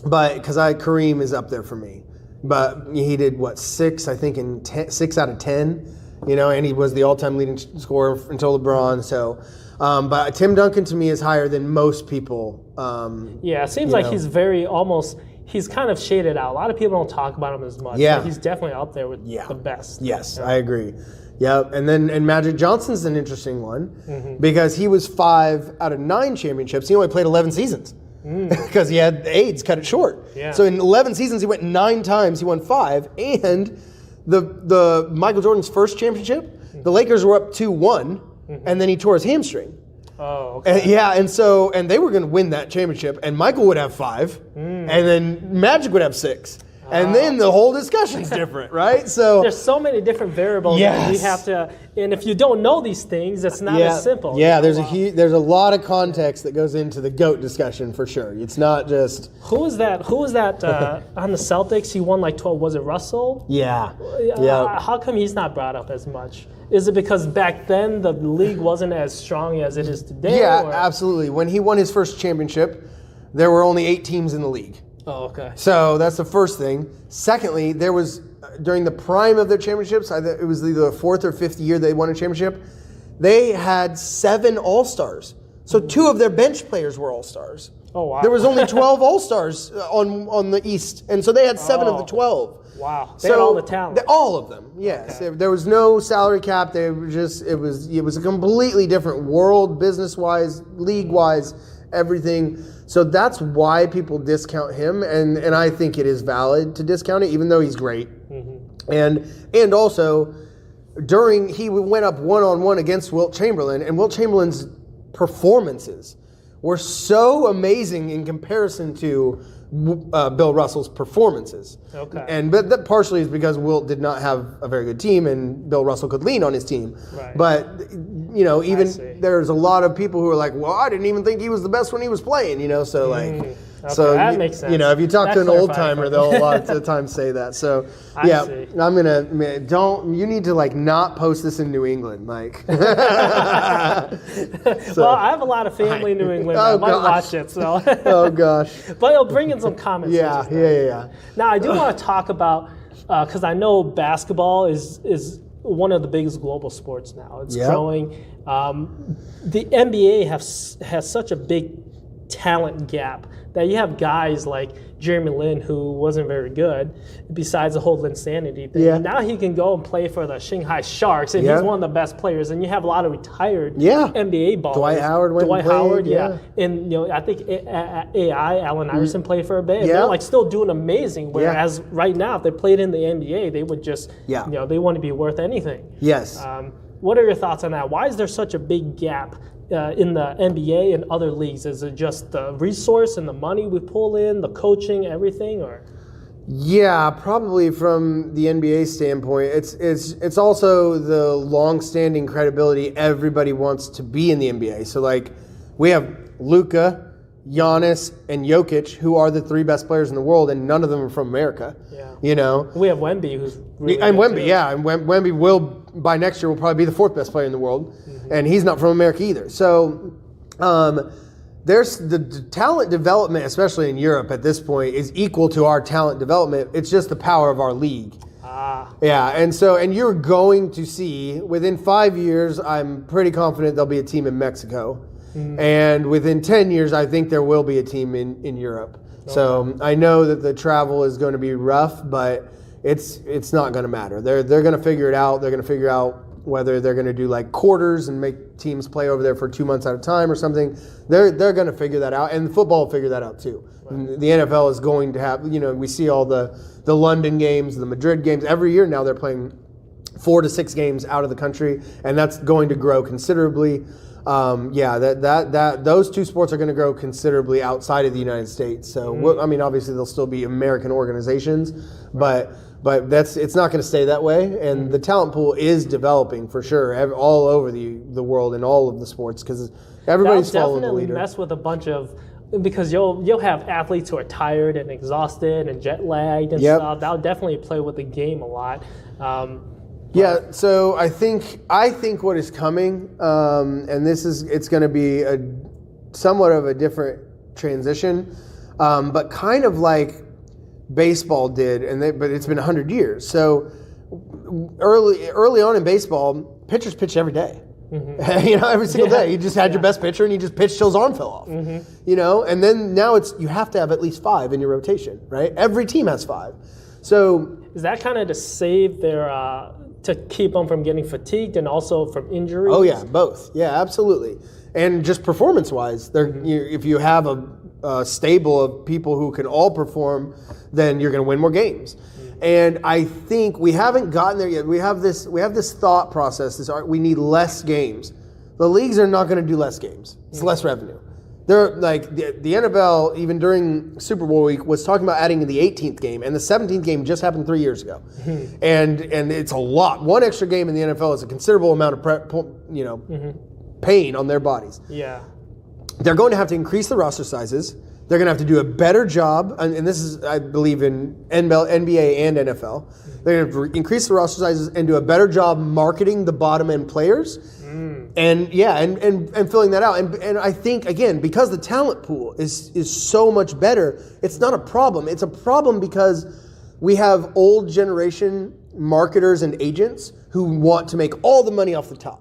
Speaker 2: But because Kareem is up there for me, but he did 6, I think, in 6 out of 10, and he was the all-time leading scorer until LeBron. So, but Tim Duncan to me is higher than most people.
Speaker 1: It seems like he's he's kind of shaded out. A lot of people don't talk about him as much.
Speaker 2: Yeah,
Speaker 1: but he's definitely up there with the best.
Speaker 2: Yes, I agree. Yeah, and Magic Johnson's an interesting one because he was 5 out of 9 championships. He only played 11 seasons. Because he had AIDS, cut it short. Yeah. So in 11 seasons, he went 9 times. He won 5. And the Michael Jordan's first championship, the Lakers were up 2-1, and then he tore his hamstring.
Speaker 1: Oh, okay.
Speaker 2: And they were going to win that championship, and Michael would have 5, and then Magic would have 6. And then the whole discussion's different, right? So
Speaker 1: there's so many different variables that we have to, and if you don't know these things, it's not as simple.
Speaker 2: Yeah, there's a lot of context that goes into the GOAT discussion for sure. It's not just
Speaker 1: Who was that on the Celtics? He won like 12. Was it Russell?
Speaker 2: Yeah.
Speaker 1: How come he's not brought up as much? Is it because back then the league wasn't as strong as it is today?
Speaker 2: Yeah, absolutely. When he won his first championship, there were only 8 teams in the league.
Speaker 1: Oh, okay.
Speaker 2: So that's the first thing. Secondly, there was, during the prime of their championships, it was either the 4th or 5th year they won a championship, they had 7 All-Stars. So 2 of their bench players were All-Stars.
Speaker 1: Oh, wow.
Speaker 2: There was only 12 All-Stars on the East, and so they had 7 of the 12.
Speaker 1: Wow. They had all the talent.
Speaker 2: All of them, yes. Okay. There was no salary cap. They were it was a completely different world, business-wise, league-wise, everything. So that's why people discount him, and I think it is valid to discount it, even though he's great. And also, he went up 1-on-1 against Wilt Chamberlain, and Wilt Chamberlain's performances were so amazing in comparison to Bill Russell's performances.
Speaker 1: Okay.
Speaker 2: But that partially is because Wilt did not have a very good team, and Bill Russell could lean on his team.
Speaker 1: Right.
Speaker 2: But even there's a lot of people who are like, well, I didn't even think he was the best when he was playing. So like.
Speaker 1: Okay,
Speaker 2: so
Speaker 1: that makes sense.
Speaker 2: If you talk to an old timer, they'll a lot of times say that. So yeah, I'm gonna you need to like not post this in New England, like.
Speaker 1: Well, I have a lot of family in New England. I might watch it. So.
Speaker 2: Oh gosh.
Speaker 1: But it'll bring in some comments.
Speaker 2: Yeah.
Speaker 1: Now I do want to talk about because I know basketball is one of the biggest global sports now. It's growing. The NBA has such a big talent gap. That you have guys like Jeremy Lin, who wasn't very good, besides the whole insanity thing.
Speaker 2: Yeah.
Speaker 1: Now he can go and play for the Shanghai Sharks, and he's one of the best players. And you have a lot of retired NBA ballers.
Speaker 2: Dwight Howard went and played,
Speaker 1: yeah. And I think AI, Allen Iverson played for a bit. And they're like still doing amazing. Whereas right now, if they played in the NBA, they would just, they wouldn't be worth anything.
Speaker 2: Yes.
Speaker 1: What are your thoughts on that? Why is there such a big gap in the NBA and other leagues? Is it just the resource and the money we pull in, the coaching, everything, or?
Speaker 2: Yeah, probably from the NBA standpoint. It's also the long-standing credibility everybody wants to be in the NBA. So like we have Luka, Giannis, and Jokic, who are the 3 best players in the world, and none of them are from America. Yeah. You know?
Speaker 1: We have Wemby, who's really
Speaker 2: and
Speaker 1: good
Speaker 2: Wemby,
Speaker 1: too.
Speaker 2: yeah. And Wemby will, by next year, will probably be the 4th best player in the world. And he's not from America either. So there's the talent development, especially in Europe at this point, is equal to our talent development. It's just the power of our league. Yeah, and you're going to see, within 5 years, I'm pretty confident there'll be a team in Mexico. And within 10 years, I think there will be a team in Europe. Okay. So I know that the travel is going to be rough, but it's not going to matter. They're going to figure it out. They're going to figure out whether they're going to do like quarters and make teams play over there for 2 months at a time or something. They're going to figure that out, and football will figure that out too. Right. The NFL is going to have, we see all the London games, the Madrid games. Every year now they're playing 4 to 6 games out of the country, and that's going to grow considerably. Those 2 sports are going to grow considerably outside of the United States. So, obviously they'll still be American organizations, but it's not going to stay that way. And the talent pool is developing for sure, all over the world in all of the sports, because everybody's following the leader.
Speaker 1: Definitely mess with a bunch of, because you'll have athletes who are tired and exhausted and jet lagged and stuff. That'll definitely play with the game a lot.
Speaker 2: So I think what is coming, and it's going to be somewhat of a different transition, but kind of like baseball did, but it's been 100 years. So early on in baseball, pitchers pitch every day. Every single day. You just had your best pitcher and you just pitched till his arm fell off. And then now you have to have at least 5 in your rotation, right? Every team has 5. So
Speaker 1: is that kind of to save their to keep them from getting fatigued and also from injuries?
Speaker 2: Oh yeah, both. Yeah, absolutely. And just performance-wise, if you have a stable of people who can all perform, then you're going to win more games. And I think we haven't gotten there yet. We have this thought process. We need less games. The leagues are not going to do less games. It's less revenue. They're like the NFL, even during Super Bowl week, was talking about adding the 18th game, and the 17th game just happened 3 years ago, and it's a lot. One extra game in the NFL is a considerable amount of pain on their bodies.
Speaker 1: Yeah,
Speaker 2: they're going to have to increase the roster sizes. They're going to have to do a better job, and this is, I believe, in NBA and NFL. They're going to increase the roster sizes and do a better job marketing the bottom end players. And filling that out. And I think, again, because the talent pool is so much better, it's not a problem. It's a problem because we have old generation marketers and agents who want to make all the money off the top.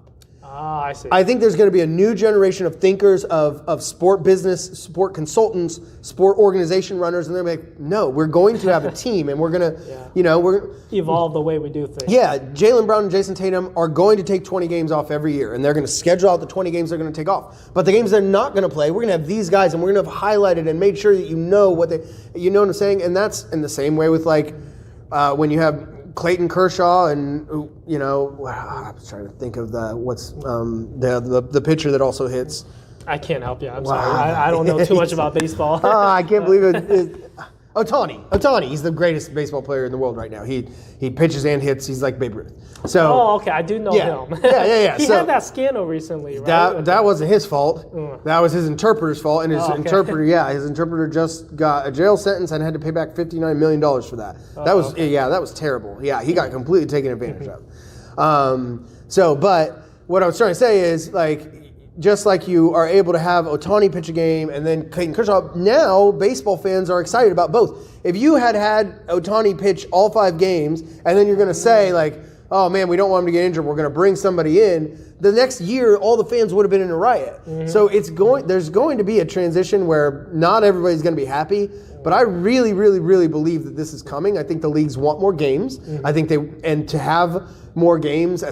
Speaker 1: I see.
Speaker 2: I think there's going to be a new generation of thinkers, of sport business, sport consultants, sport organization runners, and they're like, no, we're going to have a team, and we're going to, we're
Speaker 1: evolve the way we do things.
Speaker 2: Yeah, Jaylen Brown and Jason Tatum are going to take 20 games off every year, and they're going to schedule out the 20 games they're going to take off. But the games they're not going to play, we're going to have these guys, and we're going to have highlighted and made sure that you know what what I'm saying? And that's in the same way with when you have Clayton Kershaw and I was trying to think of the pitcher that also hits.
Speaker 1: I can't help you. I'm sorry. I don't know too much about baseball.
Speaker 2: I can't believe it. Ohtani. He's the greatest baseball player in the world right now. He pitches and hits. He's like Babe Ruth. So,
Speaker 1: okay. I do know him.
Speaker 2: Yeah.
Speaker 1: He had that scandal recently, right?
Speaker 2: That wasn't his fault. That was his interpreter's fault. And his interpreter just got a jail sentence and had to pay back $59 million for that. That was terrible. Yeah, he got completely taken advantage of. But what I was trying to say is, just like you are able to have Ohtani pitch a game and then Clayton Kershaw, now baseball fans are excited about both. If you had Ohtani pitch all 5 games and then you're going to say, oh man, we don't want him to get injured, we're going to bring somebody in, the next year all the fans would have been in a riot. So there's going to be a transition where not everybody's going to be happy, but I really, really, really believe that this is coming. I think the leagues want more games. I think and to have more games,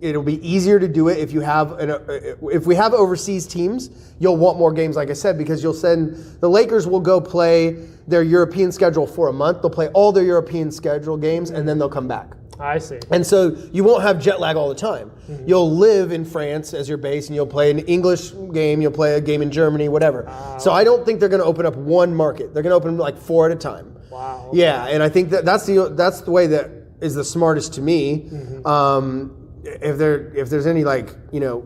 Speaker 2: it'll be easier to do it if we have overseas teams. You'll want more games, like I said, because the Lakers will go play their European schedule for a month. They'll play all their European schedule games, and then they'll come back.
Speaker 1: I see.
Speaker 2: And so you won't have jet lag all the time. You'll live in France as your base, and you'll play an English game, you'll play a game in Germany, whatever. So I don't think they're going to open up one market. They're going to open like 4 at a time.
Speaker 1: Wow. Okay.
Speaker 2: Yeah, and I think that's the way that is the smartest to me. If there's any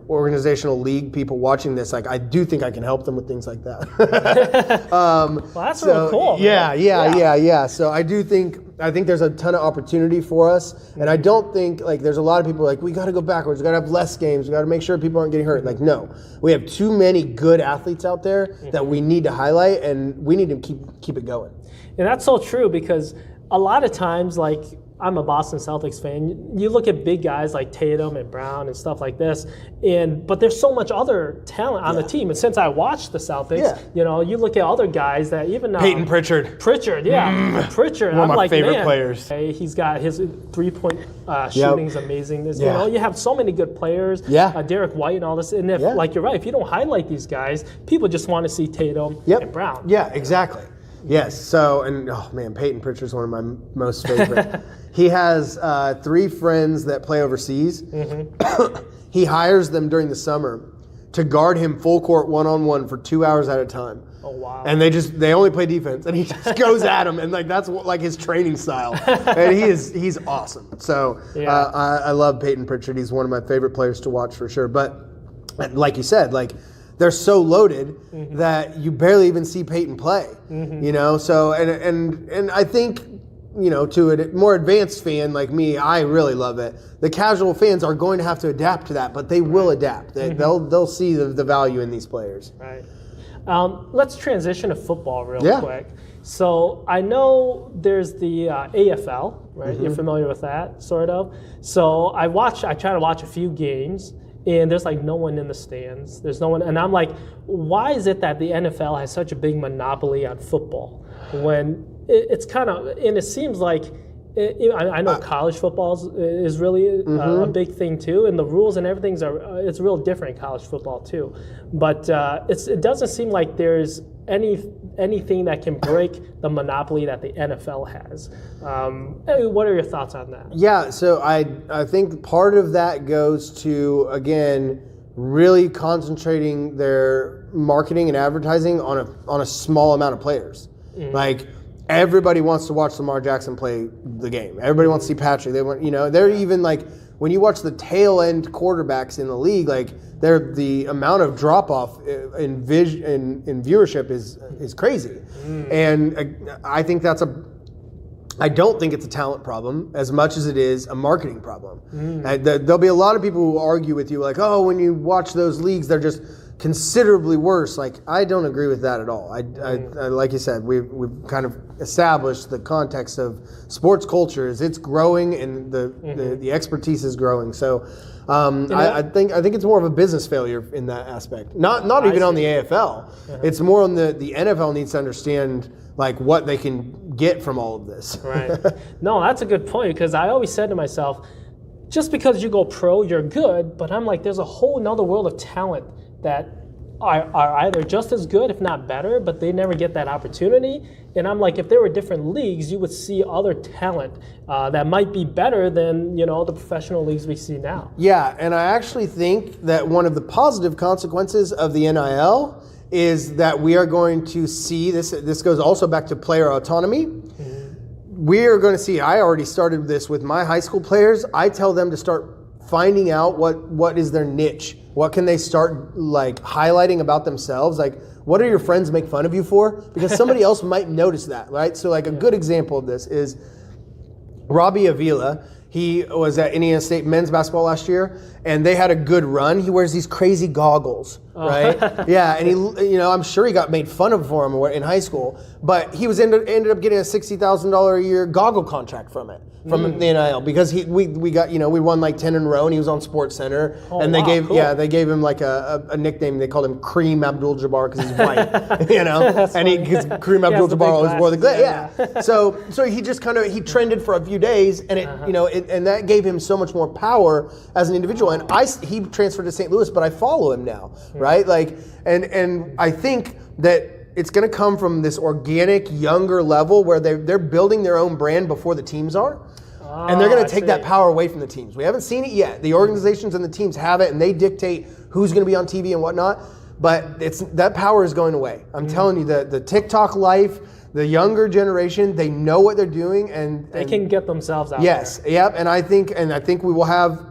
Speaker 2: organizational league people watching this, I do think I can help them with things like that.
Speaker 1: Well, that's really cool.
Speaker 2: Yeah. So I think there's a ton of opportunity for us, and I don't think there's a lot of people we got to go backwards, we got to have less games, we got to make sure people aren't getting hurt. No, we have too many good athletes out there that we need to highlight, and we need to keep it going.
Speaker 1: And that's so true, because a lot of times, I'm a Boston Celtics fan. You look at big guys like Tatum and Brown and stuff like this, but there's so much other talent on the team. And since I watched the Celtics, you look at other guys that even
Speaker 2: Peyton Pritchard.
Speaker 1: Pritchard.
Speaker 2: One of my favorite players.
Speaker 1: He's got his 3-point shooting is amazing. You have so many good players. Derek White and all this. And you're right, if you don't highlight these guys, people just want to see Tatum and Brown.
Speaker 2: Yeah, exactly. Yes. So, Peyton Pritchard's one of my most favorite. He has 3 friends that play overseas. He hires them during the summer to guard him full court 1-on-1 for 2 hours at a time.
Speaker 1: Oh wow!
Speaker 2: And they only play defense, and he just goes at him, and that's his training style. And he's awesome. So I love Peyton Pritchard. He's one of my favorite players to watch for sure. But like you said, they're so loaded that you barely even see Peyton play. So and I think to a more advanced fan like me, I really love it. The casual fans are going to have to adapt to that, but they will adapt. They'll see the value in these players.
Speaker 1: Right. Let's transition to football real quick. So I know there's the AFL, right? You're familiar with that, sort of. So I try to watch a few games, and there's no one in the stands. There's no one, and I'm like, why is it that the NFL has such a big monopoly on football when it's kind of, and it seems like, I know college football is really a big thing too, and the rules and everything's it's real different in college football too. But it doesn't seem like there's anything that can break the monopoly that the NFL has. What are your thoughts on that?
Speaker 2: Yeah, so I think part of that goes to, again, really concentrating their marketing and advertising on a small amount of players. Everybody wants to watch Lamar Jackson play the game. Everybody wants to see Patrick. They want, they're even when you watch the tail end quarterbacks in the league, the amount of drop off in viewership is crazy. And I think I don't think it's a talent problem as much as it is a marketing problem. There'll be a lot of people who argue with you when you watch those leagues, they're just considerably worse. I don't agree with that at all. I like you said, we've kind of established the context of sports culture is it's growing, and the expertise is growing. So I think it's more of a business failure in that aspect. Not even on the AFL. It's more on the NFL needs to understand what they can get from all of this.
Speaker 1: Right. No, that's a good point, because I always said to myself, just because you go pro, you're good, but I'm there's a whole nother world of talent that are either just as good, if not better, but they never get that opportunity. And I'm if there were different leagues, you would see other talent that might be better than the professional leagues we see now.
Speaker 2: Yeah, and I actually think that one of the positive consequences of the NIL is that we are going to see this. This goes also back to player autonomy. We are going to see. I already started this with my high school players. I tell them to start finding out what is their niche. What can they start highlighting about themselves? What do your friends make fun of you for? Because somebody else might notice that, right? So a good example of this is Robbie Avila. He was at Indiana State men's basketball last year, and they had a good run. He wears these crazy goggles, right? Yeah, and I'm sure he got made fun of for him in high school, but he ended up getting a $60,000 a year goggle contract from the NIL because we won like 10 in a row, and he was on Sports Center, and they gave him like a nickname. They called him Kareem Abdul-Jabbar because he's white, and because Kareem Abdul-Jabbar always wore the glasses. So he just he trended for a few days, and and that gave him so much more power as an individual. And he transferred to St. Louis, but I follow him now, right? Like, and I think that it's going to come from this organic, younger level where they're building their own brand before the teams are. And they're going to take that power away from the teams. We haven't seen it yet. The organizations and the teams have it, and they dictate who's going to be on TV and whatnot. But that power is going away. I'm telling you, the TikTok life, the younger generation, they know what they're doing, and
Speaker 1: they can get themselves out there.
Speaker 2: Yes, yep. And I think we will have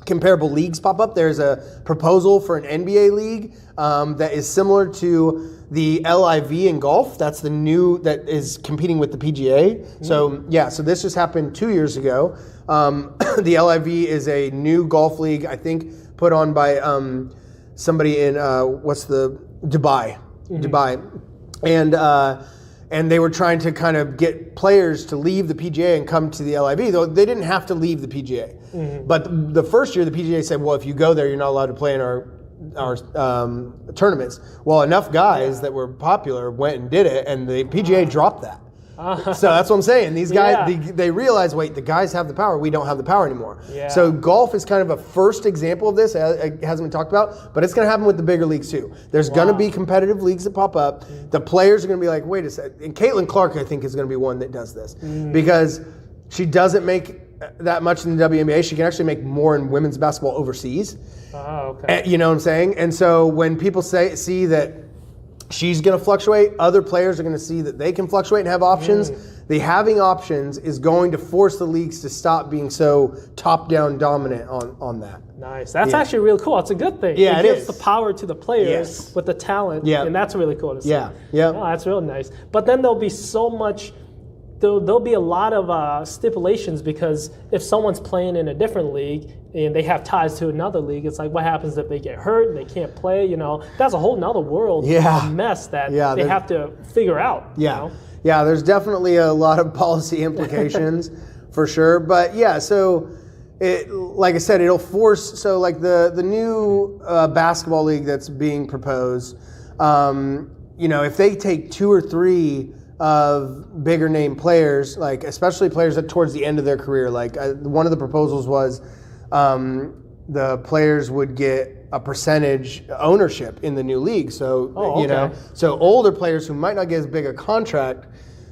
Speaker 2: comparable leagues pop up. There's a proposal for an NBA league that is similar to the LIV in golf. That's the new that is competing with the PGA. So this just happened 2 years ago. The LIV is a new golf league, I think, put on by somebody in Dubai, and they were trying to kind of get players to leave the PGA and come to the LIV, though they didn't have to leave the PGA. But the first year, the PGA said, well, if you go there, you're not allowed to play in our tournaments. Well, enough guys that were popular went and did it, and the PGA dropped that. So that's what I'm saying. These guys, they realize, wait, the guys have the power. We don't have the power anymore. Yeah. So golf is kind of a first example of this. It hasn't been talked about, but it's going to happen with the bigger leagues too. There's going to be competitive leagues that pop up. The players are going to be like, wait a second. And Caitlin Clark, I think, is going to be one that does this because she doesn't make that much in the WNBA. She can actually make more in women's basketball overseas. Oh, okay. You know what I'm saying? And so when people see that she's going to fluctuate, other players are going to see that they can fluctuate and have options. The having options is going to force the leagues to stop being so top-down dominant on that.
Speaker 1: Nice. That's actually really cool. It's a good thing.
Speaker 2: Yeah,
Speaker 1: it gives the power to the players with the talent, and that's really cool to see.
Speaker 2: Yeah.
Speaker 1: Oh, that's real nice. But then there'll be so much... There'll be a lot of stipulations because if someone's playing in a different league and they have ties to another league, it's like, what happens if they get hurt and they can't play? That's a whole nother world of mess that they have to figure out.
Speaker 2: Yeah, there's definitely a lot of policy implications for sure. But so like I said, it'll force. So like the new basketball league that's being proposed, if they take 2 or 3 of bigger name players, like especially players that towards the end of their career, like one of the proposals was the players would get a percentage ownership in the new league. So so older players who might not get as big a contract,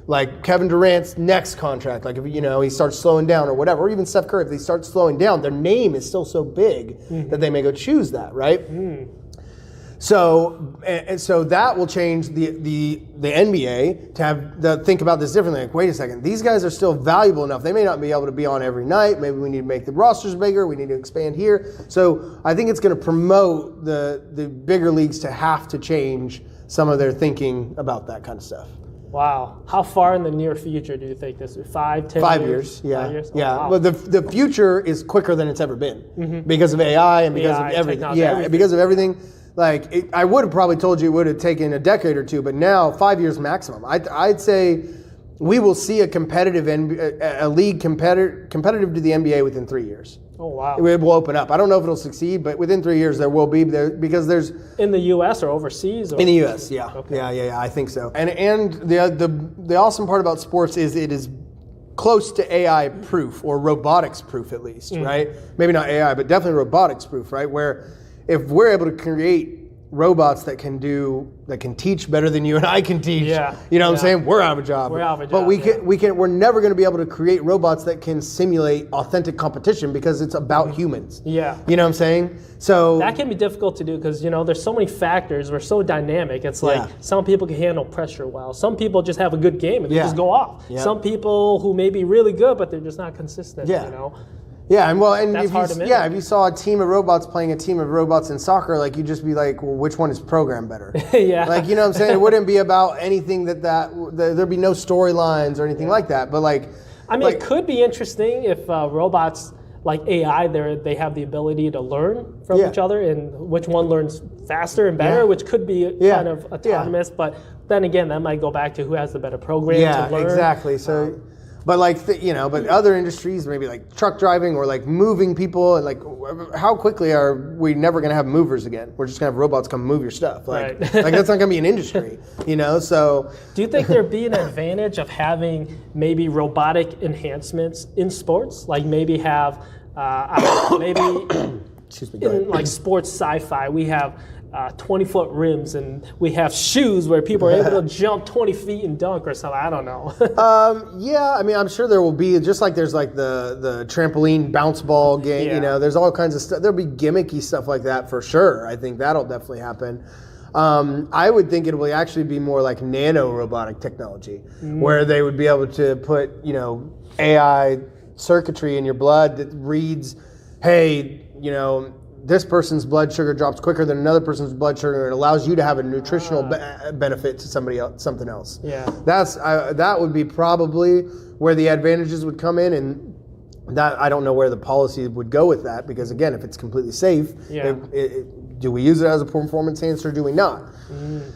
Speaker 2: like Kevin Durant's next contract, like if he starts slowing down or whatever, or even Steph Curry, if they start slowing down, their name is still so big that they may go choose that, right? So that will change the NBA to think about this differently. Like, wait a second, these guys are still valuable enough. They may not be able to be on every night. Maybe we need to make the rosters bigger. We need to expand here. So I think it's going to promote the bigger leagues to have to change some of their thinking about that kind of stuff.
Speaker 1: Wow. How far in the near future do you think this is? 5, 10
Speaker 2: 5
Speaker 1: years?
Speaker 2: years, yeah.
Speaker 1: 5 years? Oh,
Speaker 2: yeah.
Speaker 1: Wow.
Speaker 2: But the future is quicker than it's ever been because of AI and because of everything. Yeah, because of everything. Like, I would have probably told you it would have taken a decade or two, but now 5 years maximum. I'd say we will see a competitive a league competitive to the NBA within 3 years.
Speaker 1: Oh, wow.
Speaker 2: It will open up. I don't know if it'll succeed, but within 3 years there will be because there's
Speaker 1: in the U.S. or overseas. Or?
Speaker 2: In the U.S. Yeah.
Speaker 1: Okay.
Speaker 2: Yeah. I think so. And the awesome part about sports is it is close to AI proof or robotics proof at least, right? Maybe not AI, but definitely robotics proof, right? Where if we're able to create robots that can teach better than you and I can teach, you know what I'm saying? We're out of a job.
Speaker 1: We're out of a job.
Speaker 2: But we're never going to be able to create robots that can simulate authentic competition because it's about humans.
Speaker 1: Yeah.
Speaker 2: You know what I'm saying? So
Speaker 1: that can be difficult to do because there's so many factors. We're so dynamic. It's like some people can handle pressure well. Some people just have a good game and they just go off. Yeah. Some people who may be really good but they're just not consistent.
Speaker 2: Yeah, and
Speaker 1: if
Speaker 2: you saw a team of robots playing a team of robots in soccer, like you'd just be like, well, which one is programmed better? Like, you know what I'm saying? It wouldn't be about anything there'd be no storylines or anything like that. But like,
Speaker 1: I mean,
Speaker 2: like,
Speaker 1: it could be interesting if robots like AI, they have the ability to learn from each other, and which one learns faster and better, which could be kind of autonomous. But then again, that might go back to who has the better program to learn.
Speaker 2: Exactly. So, but like but other industries, maybe like truck driving or like moving people, and like how quickly are we never going to have movers again? We're just going to have robots come move your stuff. Like, like that's not going to be an industry, So,
Speaker 1: do you think there'd be an advantage of having maybe robotic enhancements in sports, like maybe have maybe
Speaker 2: excuse me,
Speaker 1: in like sports sci-fi, we have 20-foot rims, and we have shoes where people are able to jump 20 feet and dunk or something. I don't know.
Speaker 2: Yeah, I mean, I'm sure there will be, just like there's like the trampoline bounce ball game, there's all kinds of stuff. There'll be gimmicky stuff like that for sure. I think that'll definitely happen. I would think it will actually be more like nano robotic technology, where they would be able to put, AI circuitry in your blood that reads, hey, this person's blood sugar drops quicker than another person's blood sugar, and allows you to have a nutritional benefit to somebody else, something else.
Speaker 1: Yeah,
Speaker 2: that would be probably where the advantages would come in, and that I don't know where the policy would go with that, because again, if it's completely safe, do we use it as a performance enhancer or do we not?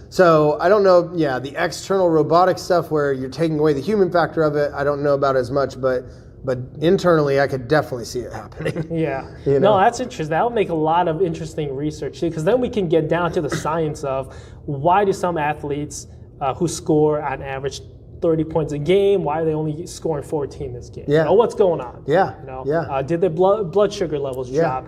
Speaker 2: So I don't know. Yeah, the external robotic stuff where you're taking away the human factor of it, I don't know about as much, but internally, I could definitely see it happening.
Speaker 1: Yeah. No, that's interesting. That would make a lot of interesting research too, because then we can get down to the science of why do some athletes who score on average 30 points a game, why are they only scoring 14 this game?
Speaker 2: Yeah.
Speaker 1: What's going on?
Speaker 2: Yeah.
Speaker 1: Did their blood sugar levels drop?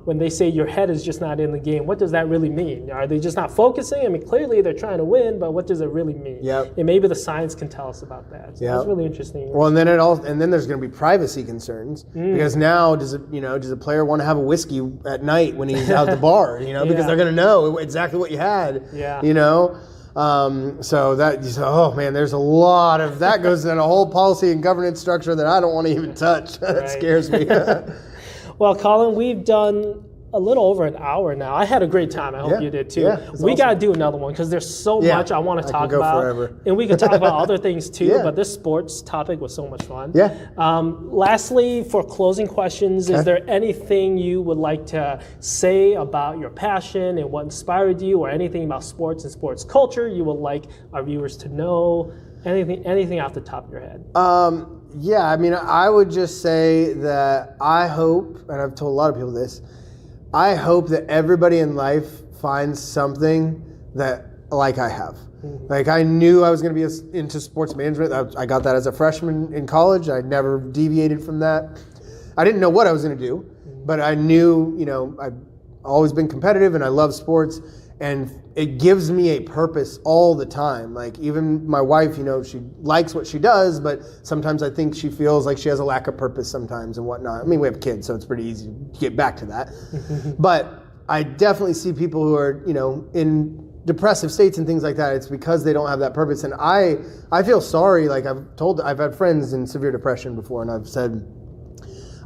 Speaker 1: When they say your head is just not in the game, what does that really mean? Are they just not focusing? I mean, clearly they're trying to win, but what does it really mean?
Speaker 2: Yep.
Speaker 1: And maybe the science can tell us about that. So that's really interesting.
Speaker 2: Well, and then there's going to be privacy concerns, because now does a player want to have a whiskey at night when he's out at the bar? Because they're going to know exactly what you had. So there's a lot of that goes in a whole policy and governance structure that I don't want to even touch. That scares me.
Speaker 1: Well, Colin, we've done a little over an hour now. I had a great time. I hope you did too. We got to do another one because there's so much I want to talk about.
Speaker 2: Forever.
Speaker 1: And we could talk about other things too, but this sports topic was so much fun. Lastly, for closing questions, is there anything you would like to say about your passion and what inspired you, or anything about sports and sports culture you would like our viewers to know? Anything off the top of your head?
Speaker 2: I mean, I would just say that I hope, and I've told a lot of people this, I hope that everybody in life finds something that, like I have. Like, I knew I was going to be into sports management. I got that as a freshman in college. I never deviated from that. I didn't know what I was going to do, but I knew, I've always been competitive and I love sports, and it gives me a purpose all the time. Like, even my wife, she likes what she does, but sometimes I think she feels like she has a lack of purpose sometimes and whatnot. I mean, we have kids, so it's pretty easy to get back to that. But I definitely see people who are, in depressive states and things like that. It's because they don't have that purpose. And I feel sorry. Like, I've had friends in severe depression before, and I've said,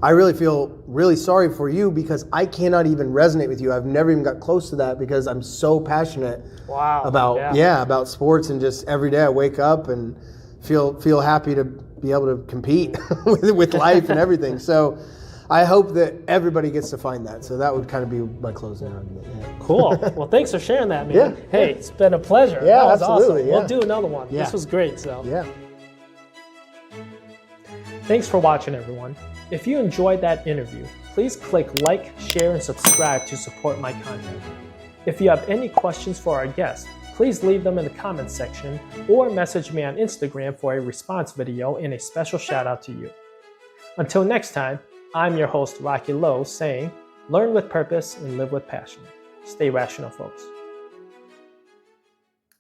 Speaker 2: I really feel really sorry for you, because I cannot even resonate with you. I've never even got close to that, because I'm so passionate about sports, and just every day I wake up and feel happy to be able to compete with life and everything. So I hope that everybody gets to find that. So that would kind of be my closing argument.
Speaker 1: Cool. Well, thanks for sharing that, man. Hey, it's been a pleasure.
Speaker 2: Yeah,
Speaker 1: that was
Speaker 2: absolutely.
Speaker 1: awesome. We'll do another one. This was great. So thanks for watching, everyone. If you enjoyed that interview, please click like, share, and subscribe to support my content. If you have any questions for our guest, please leave them in the comments section, or message me on Instagram for a response video and a special shout out to you. Until next time, I'm your host, Rocky Lowe, saying, learn with purpose and live with passion. Stay rational, folks.